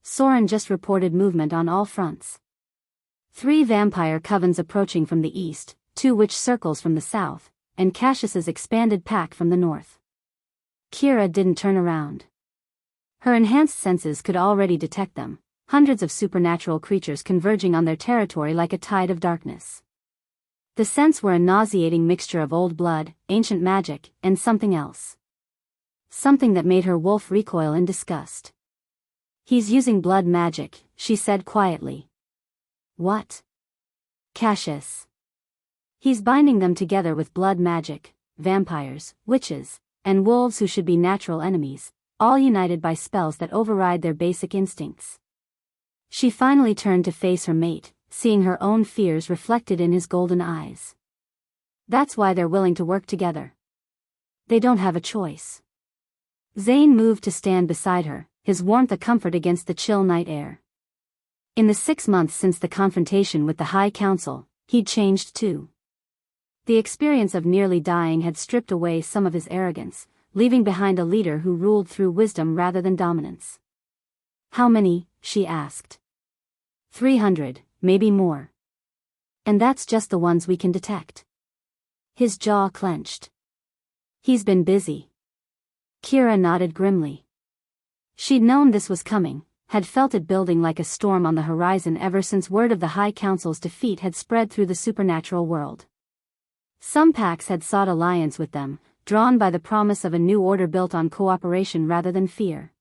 Soren just reported movement on all fronts. 3 vampire covens approaching from the east, 2 witch circles from the south, and Cassius's expanded pack from the north. Kira didn't turn around. Her enhanced senses could already detect them, hundreds of supernatural creatures converging on their territory like a tide of darkness. The scents were a nauseating mixture of old blood, ancient magic, and something else. Something that made her wolf recoil in disgust. He's using blood magic, she said quietly. What? Cassius. He's binding them together with blood magic, vampires, witches, and wolves who should be natural enemies, all united by spells that override their basic instincts. She finally turned to face her mate, seeing her own fears reflected in his golden eyes. That's why they're willing to work together. They don't have a choice. Zane moved to stand beside her, his warmth a comfort against the chill night air. In the 6 months since the confrontation with the High Council, he'd changed too. The experience of nearly dying had stripped away some of his arrogance, leaving behind a leader who ruled through wisdom rather than dominance. How many? She asked. 300, maybe more. And that's just the ones we can detect. His jaw clenched. He's been busy. Kira nodded grimly. She'd known this was coming, had felt it building like a storm on the horizon ever since word of the High Council's defeat had spread through the supernatural world. Some packs had sought alliance with them, drawn by the promise of a new order built on cooperation rather than fear.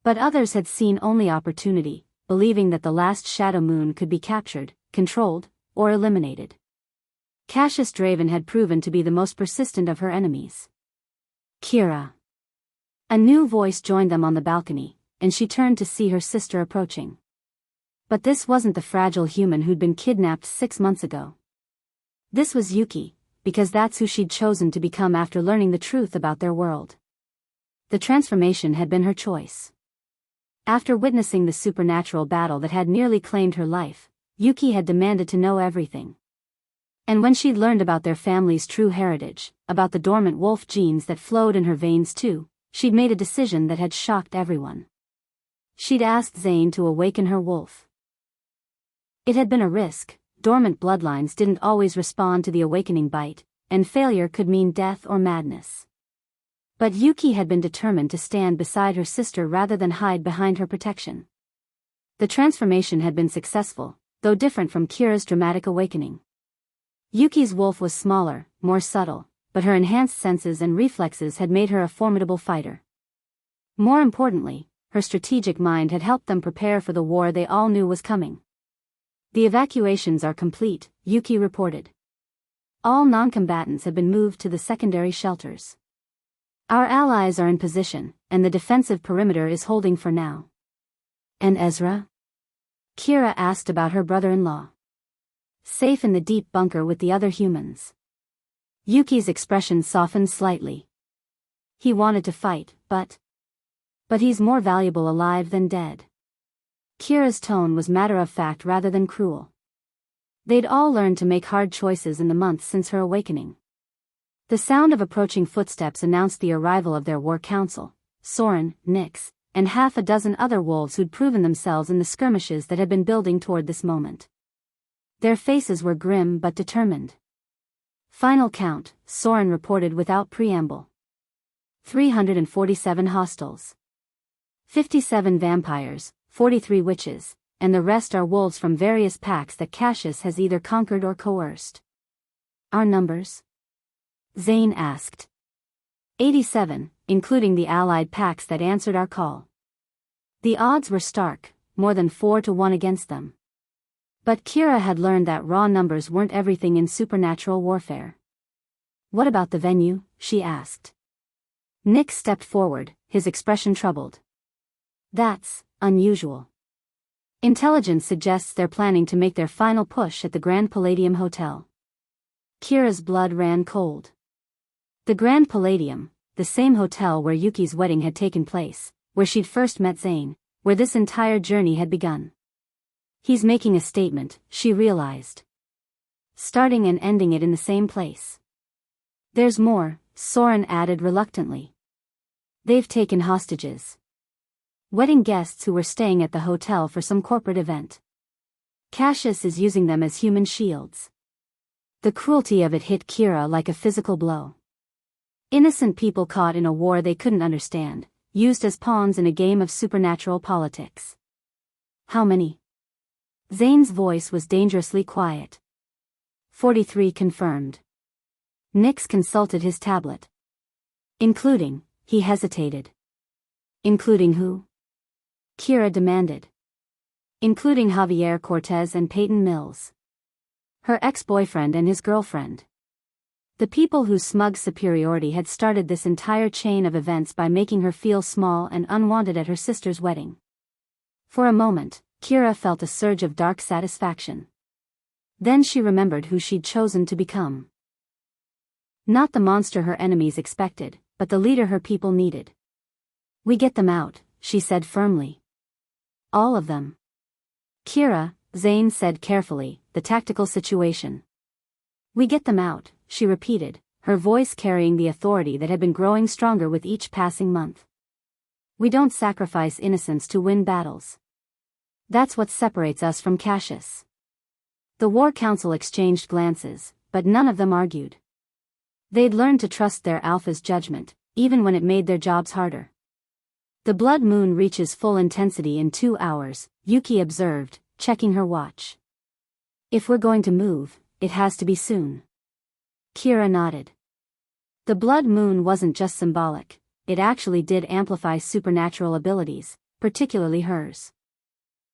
But others had seen only opportunity, believing that the last shadow moon could be captured, controlled, or eliminated. Cassius Draven had proven to be the most persistent of her enemies. Kira. A new voice joined them on the balcony, and she turned to see her sister approaching. But this wasn't the fragile human who'd been kidnapped 6 months ago. This was Yuki, because that's who she'd chosen to become after learning the truth about their world. The transformation had been her choice. After witnessing the supernatural battle that had nearly claimed her life, Yuki had demanded to know everything. And when she'd learned about their family's true heritage, about the dormant wolf genes that flowed in her veins too, she'd made a decision that had shocked everyone. She'd asked Zane to awaken her wolf. It had been a risk. Dormant bloodlines didn't always respond to the awakening bite, and failure could mean death or madness. But Yuki had been determined to stand beside her sister rather than hide behind her protection. The transformation had been successful, though different from Kira's dramatic awakening. Yuki's wolf was smaller, more subtle, but her enhanced senses and reflexes had made her a formidable fighter. More importantly, her strategic mind had helped them prepare for the war they all knew was coming. "The evacuations are complete," Yuki reported. "All non-combatants have been moved to the secondary shelters. Our allies are in position, and the defensive perimeter is holding for now." "And Ezra?" Kira asked about her brother-in-law. "Safe in the deep bunker with the other humans." Yuki's expression softened slightly. "He wanted to fight, but he's more valuable alive than dead." Kira's tone was matter-of-fact rather than cruel. They'd all learned to make hard choices in the months since her awakening. The sound of approaching footsteps announced the arrival of their war council, Soren, Nix, and half a dozen other wolves who'd proven themselves in the skirmishes that had been building toward this moment. Their faces were grim but determined. "Final count," Soren reported without preamble. 347 hostiles. 57 vampires, 43 witches, and the rest are wolves from various packs that Cassius has either conquered or coerced. "Our numbers?" Zane asked. 87, including the allied packs that answered our call. The odds were stark, more than 4 to 1 against them. But Kira had learned that raw numbers weren't everything in supernatural warfare. "What about the venue?" she asked. Nick stepped forward, his expression troubled. "That's unusual. Intelligence suggests they're planning to make their final push at the Grand Palladium Hotel." Kira's blood ran cold. The Grand Palladium, the same hotel where Yuki's wedding had taken place, where she'd first met Zane, where this entire journey had begun. He's making a statement, she realized. Starting and ending it in the same place. "There's more," Soren added reluctantly. "They've taken hostages. Wedding guests who were staying at the hotel for some corporate event. Cassius is using them as human shields." The cruelty of it hit Kira like a physical blow. Innocent people caught in a war they couldn't understand, used as pawns in a game of supernatural politics. "How many?" Zane's voice was dangerously quiet. 43 confirmed. Nix consulted his tablet. "Including," he hesitated. "Including who?" Kira demanded. "Including Javier Cortez and Peyton Mills. Her ex-boyfriend and his girlfriend. The people whose smug superiority had started this entire chain of events by making her feel small and unwanted at her sister's wedding." For a moment, Kira felt a surge of dark satisfaction. Then she remembered who she'd chosen to become. Not the monster her enemies expected, but the leader her people needed. "We get them out," she said firmly. "All of them." "Kira," Zane said carefully, "the tactical situation." "We get them out," she repeated, her voice carrying the authority that had been growing stronger with each passing month. "We don't sacrifice innocents to win battles. That's what separates us from Cassius." The War Council exchanged glances, but none of them argued. They'd learned to trust their alpha's judgment, even when it made their jobs harder. "The blood moon reaches full intensity in 2 hours, Yuki observed, checking her watch. "If we're going to move, it has to be soon." Kira nodded. The blood moon wasn't just symbolic, it actually did amplify supernatural abilities, particularly hers.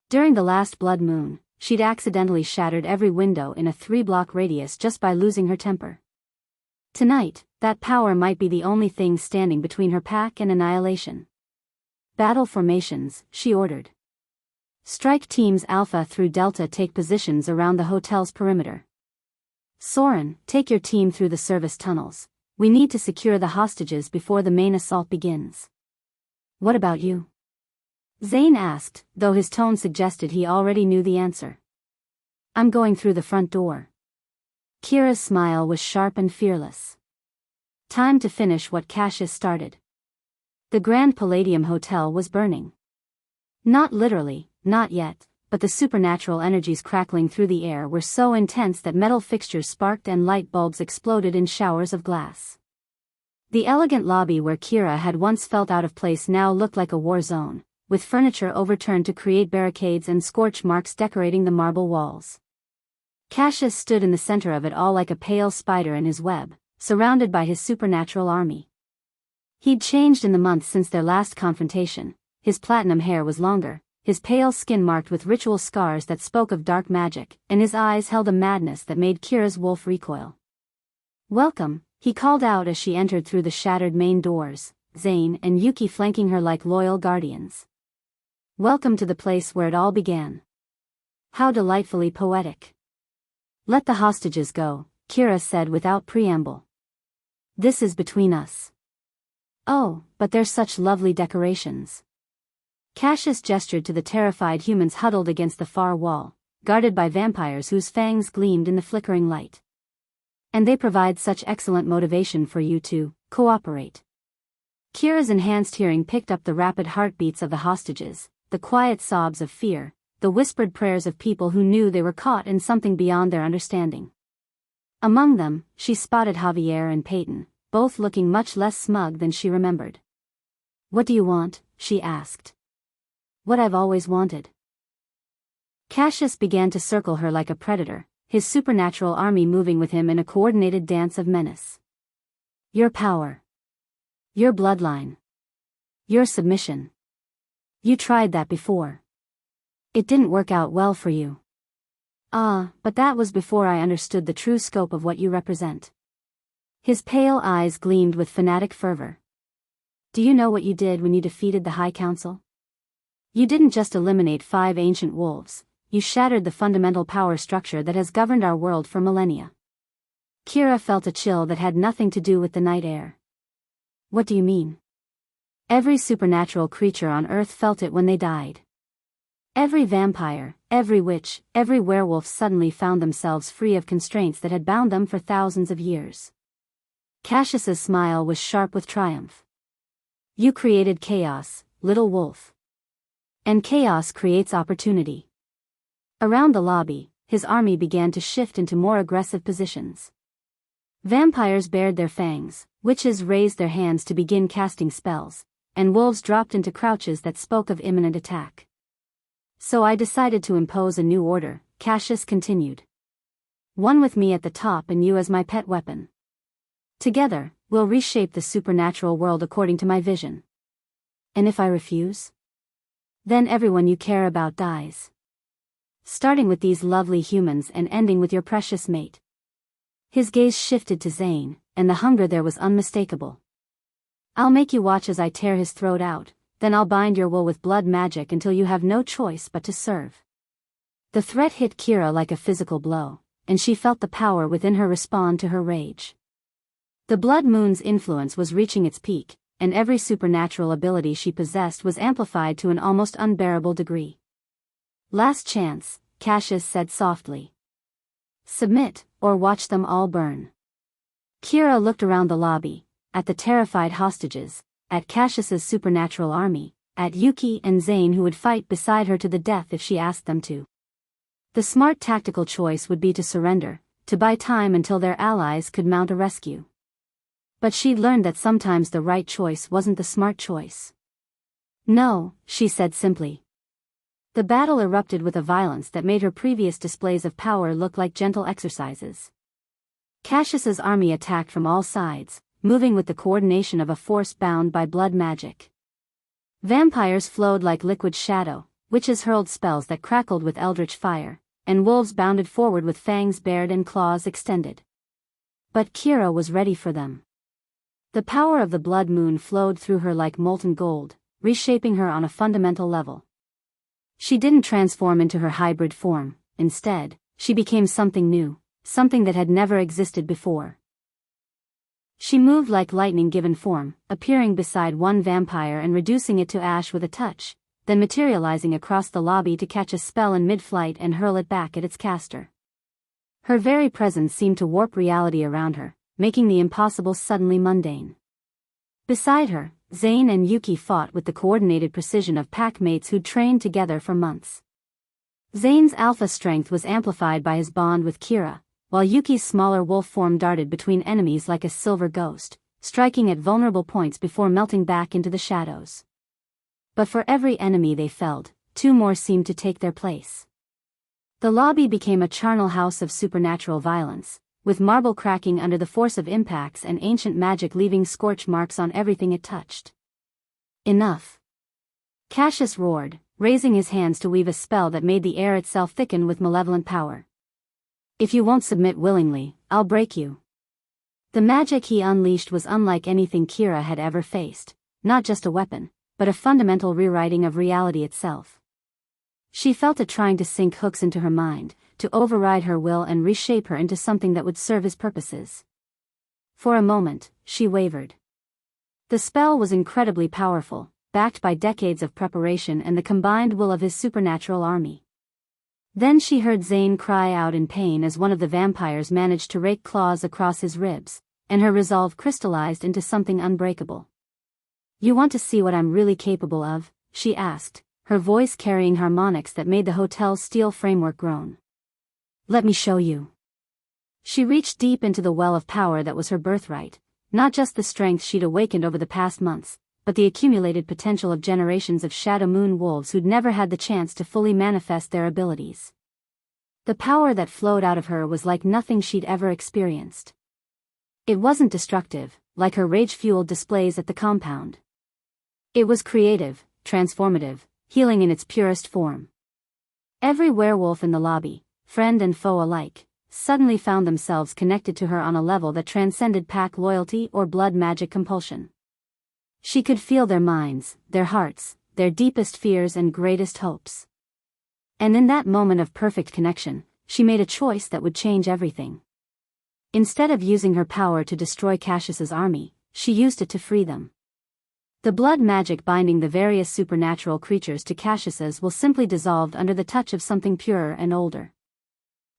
During the last blood moon, she'd accidentally shattered every window in a 3-block radius just by losing her temper. Tonight, that power might be the only thing standing between her pack and annihilation. "Battle formations," she ordered. Strike teams Alpha through Delta take positions around the hotel's perimeter. Soren, take your team through the service tunnels. We need to secure the hostages before the main assault begins. What about you? Zane asked, though his tone suggested he already knew the answer. I'm going through the front door. Kira's smile was sharp and fearless. Time to finish what Cassius started. The Grand Palladium Hotel was burning. Not literally, not yet, but the supernatural energies crackling through the air were so intense that metal fixtures sparked and light bulbs exploded in showers of glass. The elegant lobby where Kira had once felt out of place now looked like a war zone, with furniture overturned to create barricades and scorch marks decorating the marble walls. Cassius stood in the center of it all like a pale spider in his web, surrounded by his supernatural army. He'd changed in the months since their last confrontation. His platinum hair was longer, his pale skin marked with ritual scars that spoke of dark magic, and his eyes held a madness that made Kira's wolf recoil. Welcome, he called out as she entered through the shattered main doors, Zane and Yuki flanking her like loyal guardians. Welcome to the place where it all began. How delightfully poetic. Let the hostages go, Kira said without preamble. This is between us. Oh, but they're such lovely decorations. Cassius gestured to the terrified humans huddled against the far wall, guarded by vampires whose fangs gleamed in the flickering light. And they provide such excellent motivation for you to cooperate. Kira's enhanced hearing picked up the rapid heartbeats of the hostages, the quiet sobs of fear, the whispered prayers of people who knew they were caught in something beyond their understanding. Among them, she spotted Javier and Peyton, both looking much less smug than she remembered. What do you want? She asked. What I've always wanted. Cassius began to circle her like a predator, his supernatural army moving with him in a coordinated dance of menace. Your power. Your bloodline. Your submission. You tried that before. It didn't work out well for you. But that was before I understood the true scope of what you represent. His pale eyes gleamed with fanatic fervor. Do you know what you did when you defeated the High Council? You didn't just eliminate 5 ancient wolves, you shattered the fundamental power structure that has governed our world for millennia. Kira felt a chill that had nothing to do with the night air. What do you mean? Every supernatural creature on Earth felt it when they died. Every vampire, every witch, every werewolf suddenly found themselves free of constraints that had bound them for thousands of years. Cassius's smile was sharp with triumph. You created chaos, little wolf. And chaos creates opportunity. Around the lobby, his army began to shift into more aggressive positions. Vampires bared their fangs, witches raised their hands to begin casting spells, and wolves dropped into crouches that spoke of imminent attack. So I decided to impose a new order, Cassius continued. One with me at the top and you as my pet weapon. Together, we'll reshape the supernatural world according to my vision. And if I refuse? Then everyone you care about dies. Starting with these lovely humans and ending with your precious mate. His gaze shifted to Zane, and the hunger there was unmistakable. I'll make you watch as I tear his throat out, then I'll bind your will with blood magic until you have no choice but to serve. The threat hit Kira like a physical blow, and she felt the power within her respond to her rage. The Blood Moon's influence was reaching its peak, and every supernatural ability she possessed was amplified to an almost unbearable degree. Last chance, Cassius said softly. Submit, or watch them all burn. Kira looked around the lobby, at the terrified hostages, at Cassius's supernatural army, at Yuki and Zane who would fight beside her to the death if she asked them to. The smart tactical choice would be to surrender, to buy time until their allies could mount a rescue. But she'd learned that sometimes the right choice wasn't the smart choice. No, she said simply. The battle erupted with a violence that made her previous displays of power look like gentle exercises. Cassius's army attacked from all sides, moving with the coordination of a force bound by blood magic. Vampires flowed like liquid shadow, witches hurled spells that crackled with eldritch fire, and wolves bounded forward with fangs bared and claws extended. But Kira was ready for them. The power of the Blood Moon flowed through her like molten gold, reshaping her on a fundamental level. She didn't transform into her hybrid form. Instead, she became something new, something that had never existed before. She moved like lightning given form, appearing beside one vampire and reducing it to ash with a touch, then materializing across the lobby to catch a spell in mid-flight and hurl it back at its caster. Her very presence seemed to warp reality around her, making the impossible suddenly mundane. Beside her, Zane and Yuki fought with the coordinated precision of pack-mates who'd trained together for months. Zane's alpha strength was amplified by his bond with Kira, while Yuki's smaller wolf form darted between enemies like a silver ghost, striking at vulnerable points before melting back into the shadows. But for every enemy they felled, two more seemed to take their place. The lobby became a charnel house of supernatural violence, with marble cracking under the force of impacts and ancient magic leaving scorch marks on everything it touched. Enough! Cassius roared, raising his hands to weave a spell that made the air itself thicken with malevolent power. If you won't submit willingly, I'll break you. The magic he unleashed was unlike anything Kira had ever faced, not just a weapon, but a fundamental rewriting of reality itself. She felt it trying to sink hooks into her mind, to override her will and reshape her into something that would serve his purposes. For a moment, she wavered. The spell was incredibly powerful, backed by decades of preparation and the combined will of his supernatural army. Then she heard Zane cry out in pain as one of the vampires managed to rake claws across his ribs, and her resolve crystallized into something unbreakable. "You want to see what I'm really capable of?" she asked, her voice carrying harmonics that made the hotel's steel framework groan. "Let me show you." She reached deep into the well of power that was her birthright, not just the strength she'd awakened over the past months, but the accumulated potential of generations of Shadow Moon wolves who'd never had the chance to fully manifest their abilities. The power that flowed out of her was like nothing she'd ever experienced. It wasn't destructive, like her rage-fueled displays at the compound. It was creative, transformative, healing in its purest form. Every werewolf in the lobby, friend and foe alike, suddenly found themselves connected to her on a level that transcended pack loyalty or blood magic compulsion. She could feel their minds, their hearts, their deepest fears and greatest hopes. And in that moment of perfect connection, she made a choice that would change everything. Instead of using her power to destroy Cassius's army, she used it to free them. The blood magic binding the various supernatural creatures to Cassius's will simply dissolved under the touch of something purer and older.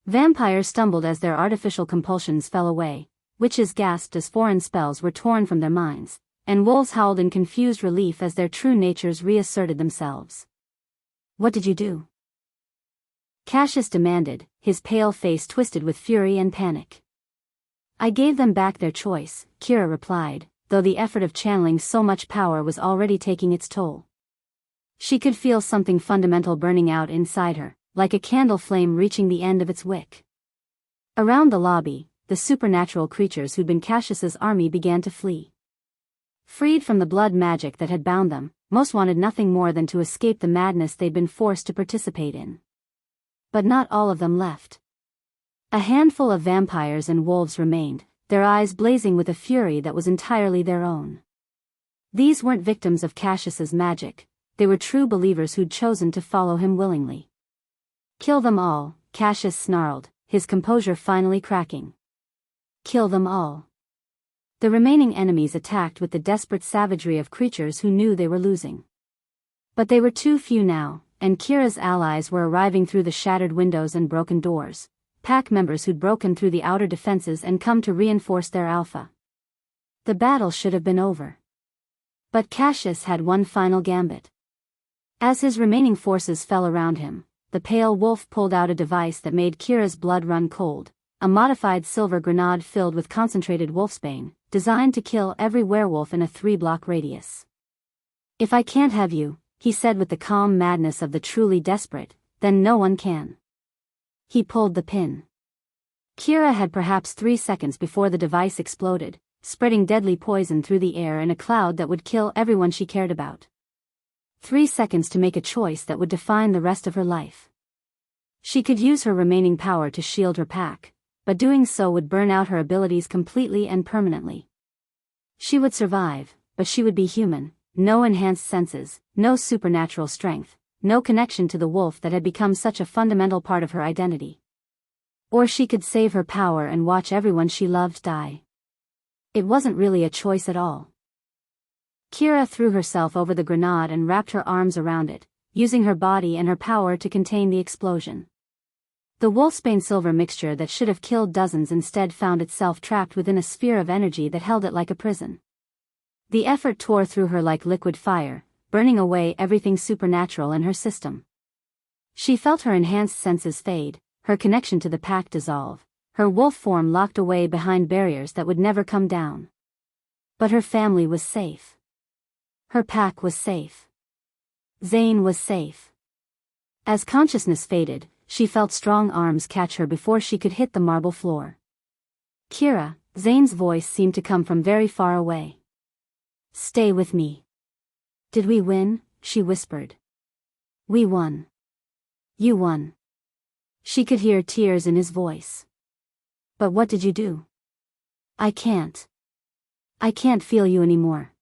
Vampires stumbled as their artificial compulsions fell away, witches gasped as foreign spells were torn from their minds, and wolves howled in confused relief as their true natures reasserted themselves. "What did you do?" Cassius demanded, his pale face twisted with fury and panic. "I gave them back their choice," Kira replied, though the effort of channeling so much power was already taking its toll. She could feel something fundamental burning out inside her, like a candle flame reaching the end of its wick. Around the lobby, the supernatural creatures who'd been Cassius's army began to flee. Freed from the blood magic that had bound them, most wanted nothing more than to escape the madness they'd been forced to participate in. But not all of them left. A handful of vampires and wolves remained, their eyes blazing with a fury that was entirely their own. These weren't victims of Cassius's magic, they were true believers who'd chosen to follow him willingly. "Kill them all," Cassius snarled, his composure finally cracking. "Kill them all." The remaining enemies attacked with the desperate savagery of creatures who knew they were losing. But they were too few now, and Kira's allies were arriving through the shattered windows and broken doors, pack members who'd broken through the outer defenses and come to reinforce their alpha. The battle should have been over. But Cassius had one final gambit. As his remaining forces fell around him, the pale wolf pulled out a device that made Kira's blood run cold, a modified silver grenade filled with concentrated wolfsbane, designed to kill every werewolf in a 3-block radius. "If I can't have you," he said with the calm madness of the truly desperate, "then no one can." He pulled the pin. Kira had perhaps 3 seconds before the device exploded, spreading deadly poison through the air in a cloud that would kill everyone she cared about. 3 seconds to make a choice that would define the rest of her life. She could use her remaining power to shield her pack, but doing so would burn out her abilities completely and permanently. She would survive, but she would be human, no enhanced senses, no supernatural strength, no connection to the wolf that had become such a fundamental part of her identity. Or she could save her power and watch everyone she loved die. It wasn't really a choice at all. Kira threw herself over the grenade and wrapped her arms around it, using her body and her power to contain the explosion. The wolfsbane silver mixture that should have killed dozens instead found itself trapped within a sphere of energy that held it like a prison. The effort tore through her like liquid fire, burning away everything supernatural in her system. She felt her enhanced senses fade, her connection to the pack dissolve, her wolf form locked away behind barriers that would never come down. But her family was safe. Her pack was safe. Zane was safe. As consciousness faded, she felt strong arms catch her before she could hit the marble floor. Kira, Zane's voice seemed to come from very far away. Stay with me. Did we win? She whispered. We won. You won. She could hear tears in his voice. But what did you do? I can't. I can't feel you anymore.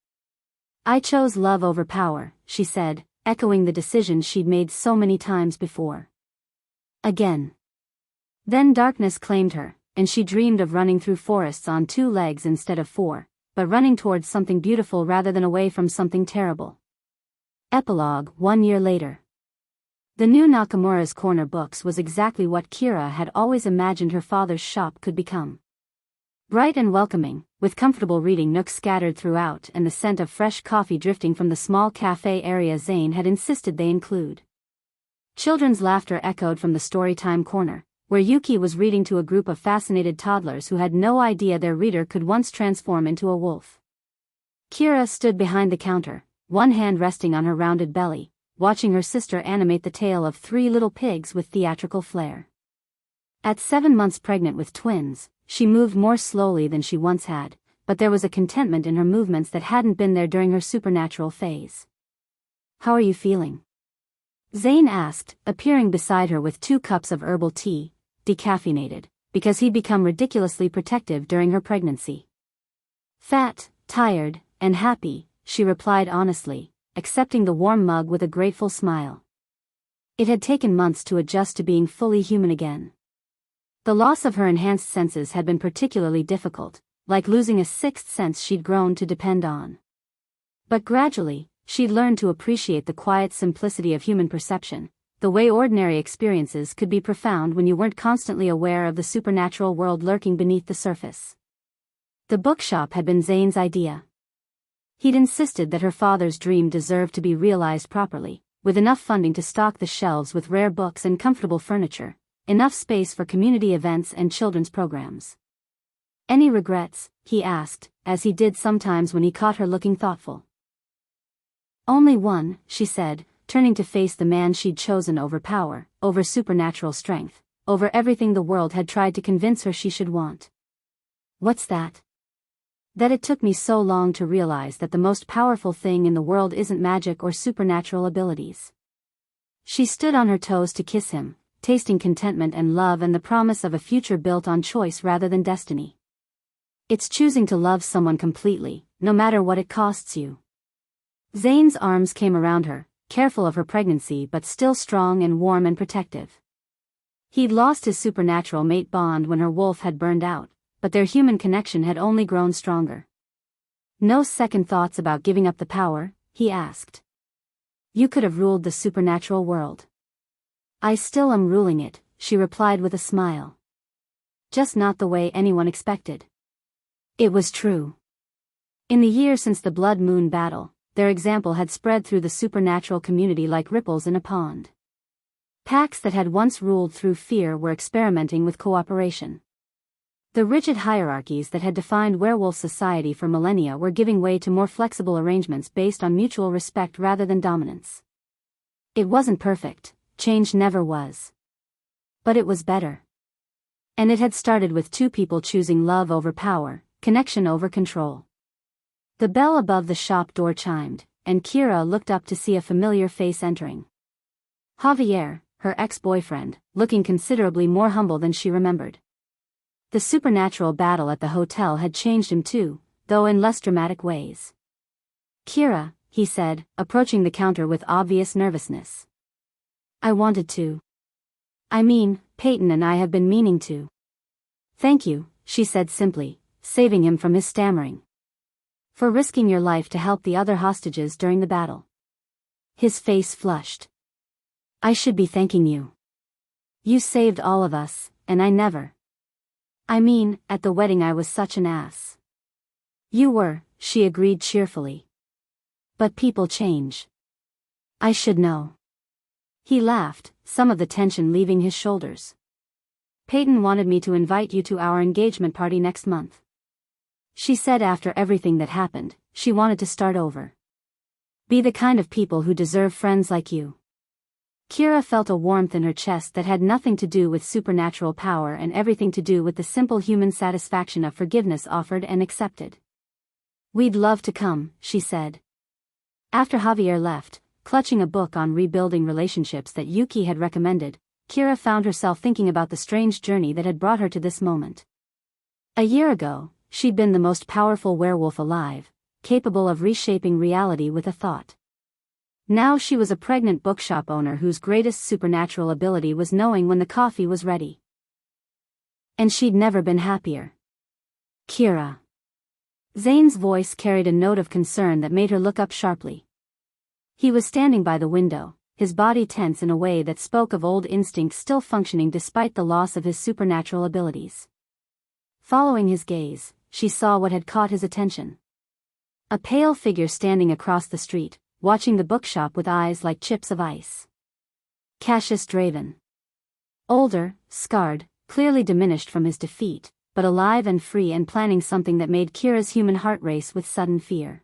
I chose love over power, she said, echoing the decision she'd made so many times before. Again. Then darkness claimed her, and she dreamed of running through forests on 2 legs instead of 4, but running towards something beautiful rather than away from something terrible. Epilogue 1 year later. The new Nakamura's Corner Books was exactly what Kira had always imagined her father's shop could become. Bright and welcoming, with comfortable reading nooks scattered throughout and the scent of fresh coffee drifting from the small cafe area Zane had insisted they include. Children's laughter echoed from the storytime corner, where Yuki was reading to a group of fascinated toddlers who had no idea their reader could once transform into a wolf. Kira stood behind the counter, one hand resting on her rounded belly, watching her sister animate the tale of 3 little pigs with theatrical flair. At 7 months pregnant with twins, she moved more slowly than she once had, but there was a contentment in her movements that hadn't been there during her supernatural phase. How are you feeling? Zane asked, appearing beside her with 2 cups of herbal tea, decaffeinated, because he'd become ridiculously protective during her pregnancy. Fat, tired, and happy, she replied honestly, accepting the warm mug with a grateful smile. It had taken months to adjust to being fully human again. The loss of her enhanced senses had been particularly difficult, like losing a 6th sense she'd grown to depend on. But gradually, she'd learned to appreciate the quiet simplicity of human perception, the way ordinary experiences could be profound when you weren't constantly aware of the supernatural world lurking beneath the surface. The bookshop had been Zane's idea. He'd insisted that her father's dream deserved to be realized properly, with enough funding to stock the shelves with rare books and comfortable furniture, enough space for community events and children's programs. Any regrets? He asked, as he did sometimes when he caught her looking thoughtful. Only one, she said, turning to face the man she'd chosen over power, over supernatural strength, over everything the world had tried to convince her she should want. What's that? That it took me so long to realize that the most powerful thing in the world isn't magic or supernatural abilities. She stood on her toes to kiss him, tasting contentment and love and the promise of a future built on choice rather than destiny. It's choosing to love someone completely, no matter what it costs you. Zane's arms came around her, careful of her pregnancy but still strong and warm and protective. He'd lost his supernatural mate bond when her wolf had burned out, but their human connection had only grown stronger. No second thoughts about giving up the power? He asked. You could have ruled the supernatural world. I still am ruling it, she replied with a smile. Just not the way anyone expected. It was true. In the year since the Blood Moon battle, their example had spread through the supernatural community like ripples in a pond. Packs that had once ruled through fear were experimenting with cooperation. The rigid hierarchies that had defined werewolf society for millennia were giving way to more flexible arrangements based on mutual respect rather than dominance. It wasn't perfect, change never was. But it was better. And it had started with 2 people choosing love over power, connection over control. The bell above the shop door chimed, and Kira looked up to see a familiar face entering. Javier, her ex-boyfriend, looking considerably more humble than she remembered. The supernatural battle at the hotel had changed him too, though in less dramatic ways. Kira, he said, approaching the counter with obvious nervousness. I wanted to. I mean, Peyton and I have been meaning to. Thank you, she said simply, saving him from his stammering. For risking your life to help the other hostages during the battle. His face flushed. I should be thanking you. You saved all of us, and I never. I mean, at the wedding I was such an ass. You were, she agreed cheerfully. But people change. I should know. He laughed, some of the tension leaving his shoulders. Peyton wanted me to invite you to our engagement party next month. She said after everything that happened, she wanted to start over. Be the kind of people who deserve friends like you. Kira felt a warmth in her chest that had nothing to do with supernatural power and everything to do with the simple human satisfaction of forgiveness offered and accepted. We'd love to come, she said. After Javier left, clutching a book on rebuilding relationships that Yuki had recommended, Kira found herself thinking about the strange journey that had brought her to this moment. A year ago, she'd been the most powerful werewolf alive, capable of reshaping reality with a thought. Now she was a pregnant bookshop owner whose greatest supernatural ability was knowing when the coffee was ready. And she'd never been happier. Kira. Zane's voice carried a note of concern that made her look up sharply. He was standing by the window, his body tense in a way that spoke of old instincts still functioning despite the loss of his supernatural abilities. Following his gaze, she saw what had caught his attention. A pale figure standing across the street, watching the bookshop with eyes like chips of ice. Cassius Draven. Older, scarred, clearly diminished from his defeat, but alive and free and planning something that made Kira's human heart race with sudden fear.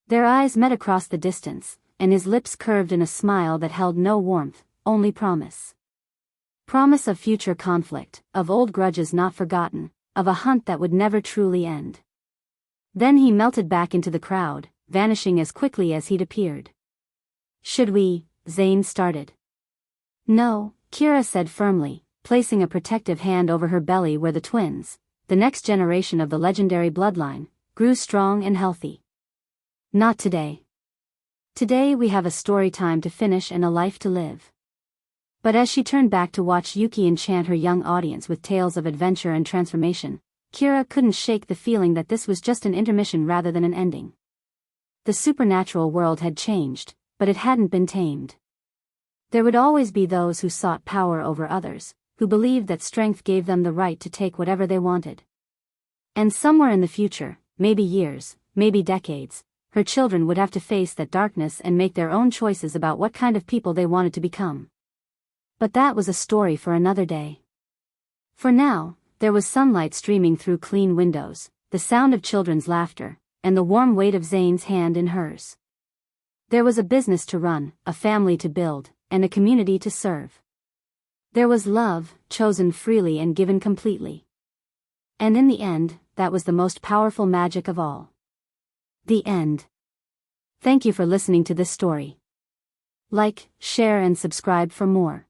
Their eyes met across the distance, and his lips curved in a smile that held no warmth, only promise. Promise of future conflict, of old grudges not forgotten, of a hunt that would never truly end. Then he melted back into the crowd, vanishing as quickly as he'd appeared. Should we? Zane started. No, Kira said firmly, placing a protective hand over her belly where the twins, the next generation of the legendary bloodline, grew strong and healthy. Not today. Today we have a story time to finish and a life to live. But as she turned back to watch Yuki enchant her young audience with tales of adventure and transformation, Kira couldn't shake the feeling that this was just an intermission rather than an ending. The supernatural world had changed, but it hadn't been tamed. There would always be those who sought power over others, who believed that strength gave them the right to take whatever they wanted. And somewhere in the future, maybe years, maybe decades, her children would have to face that darkness and make their own choices about what kind of people they wanted to become. But that was a story for another day. For now, there was sunlight streaming through clean windows, the sound of children's laughter, and the warm weight of Zane's hand in hers. There was a business to run, a family to build, and a community to serve. There was love, chosen freely and given completely. And in the end, that was the most powerful magic of all. The end. Thank you for listening to this story. Like, share and subscribe for more.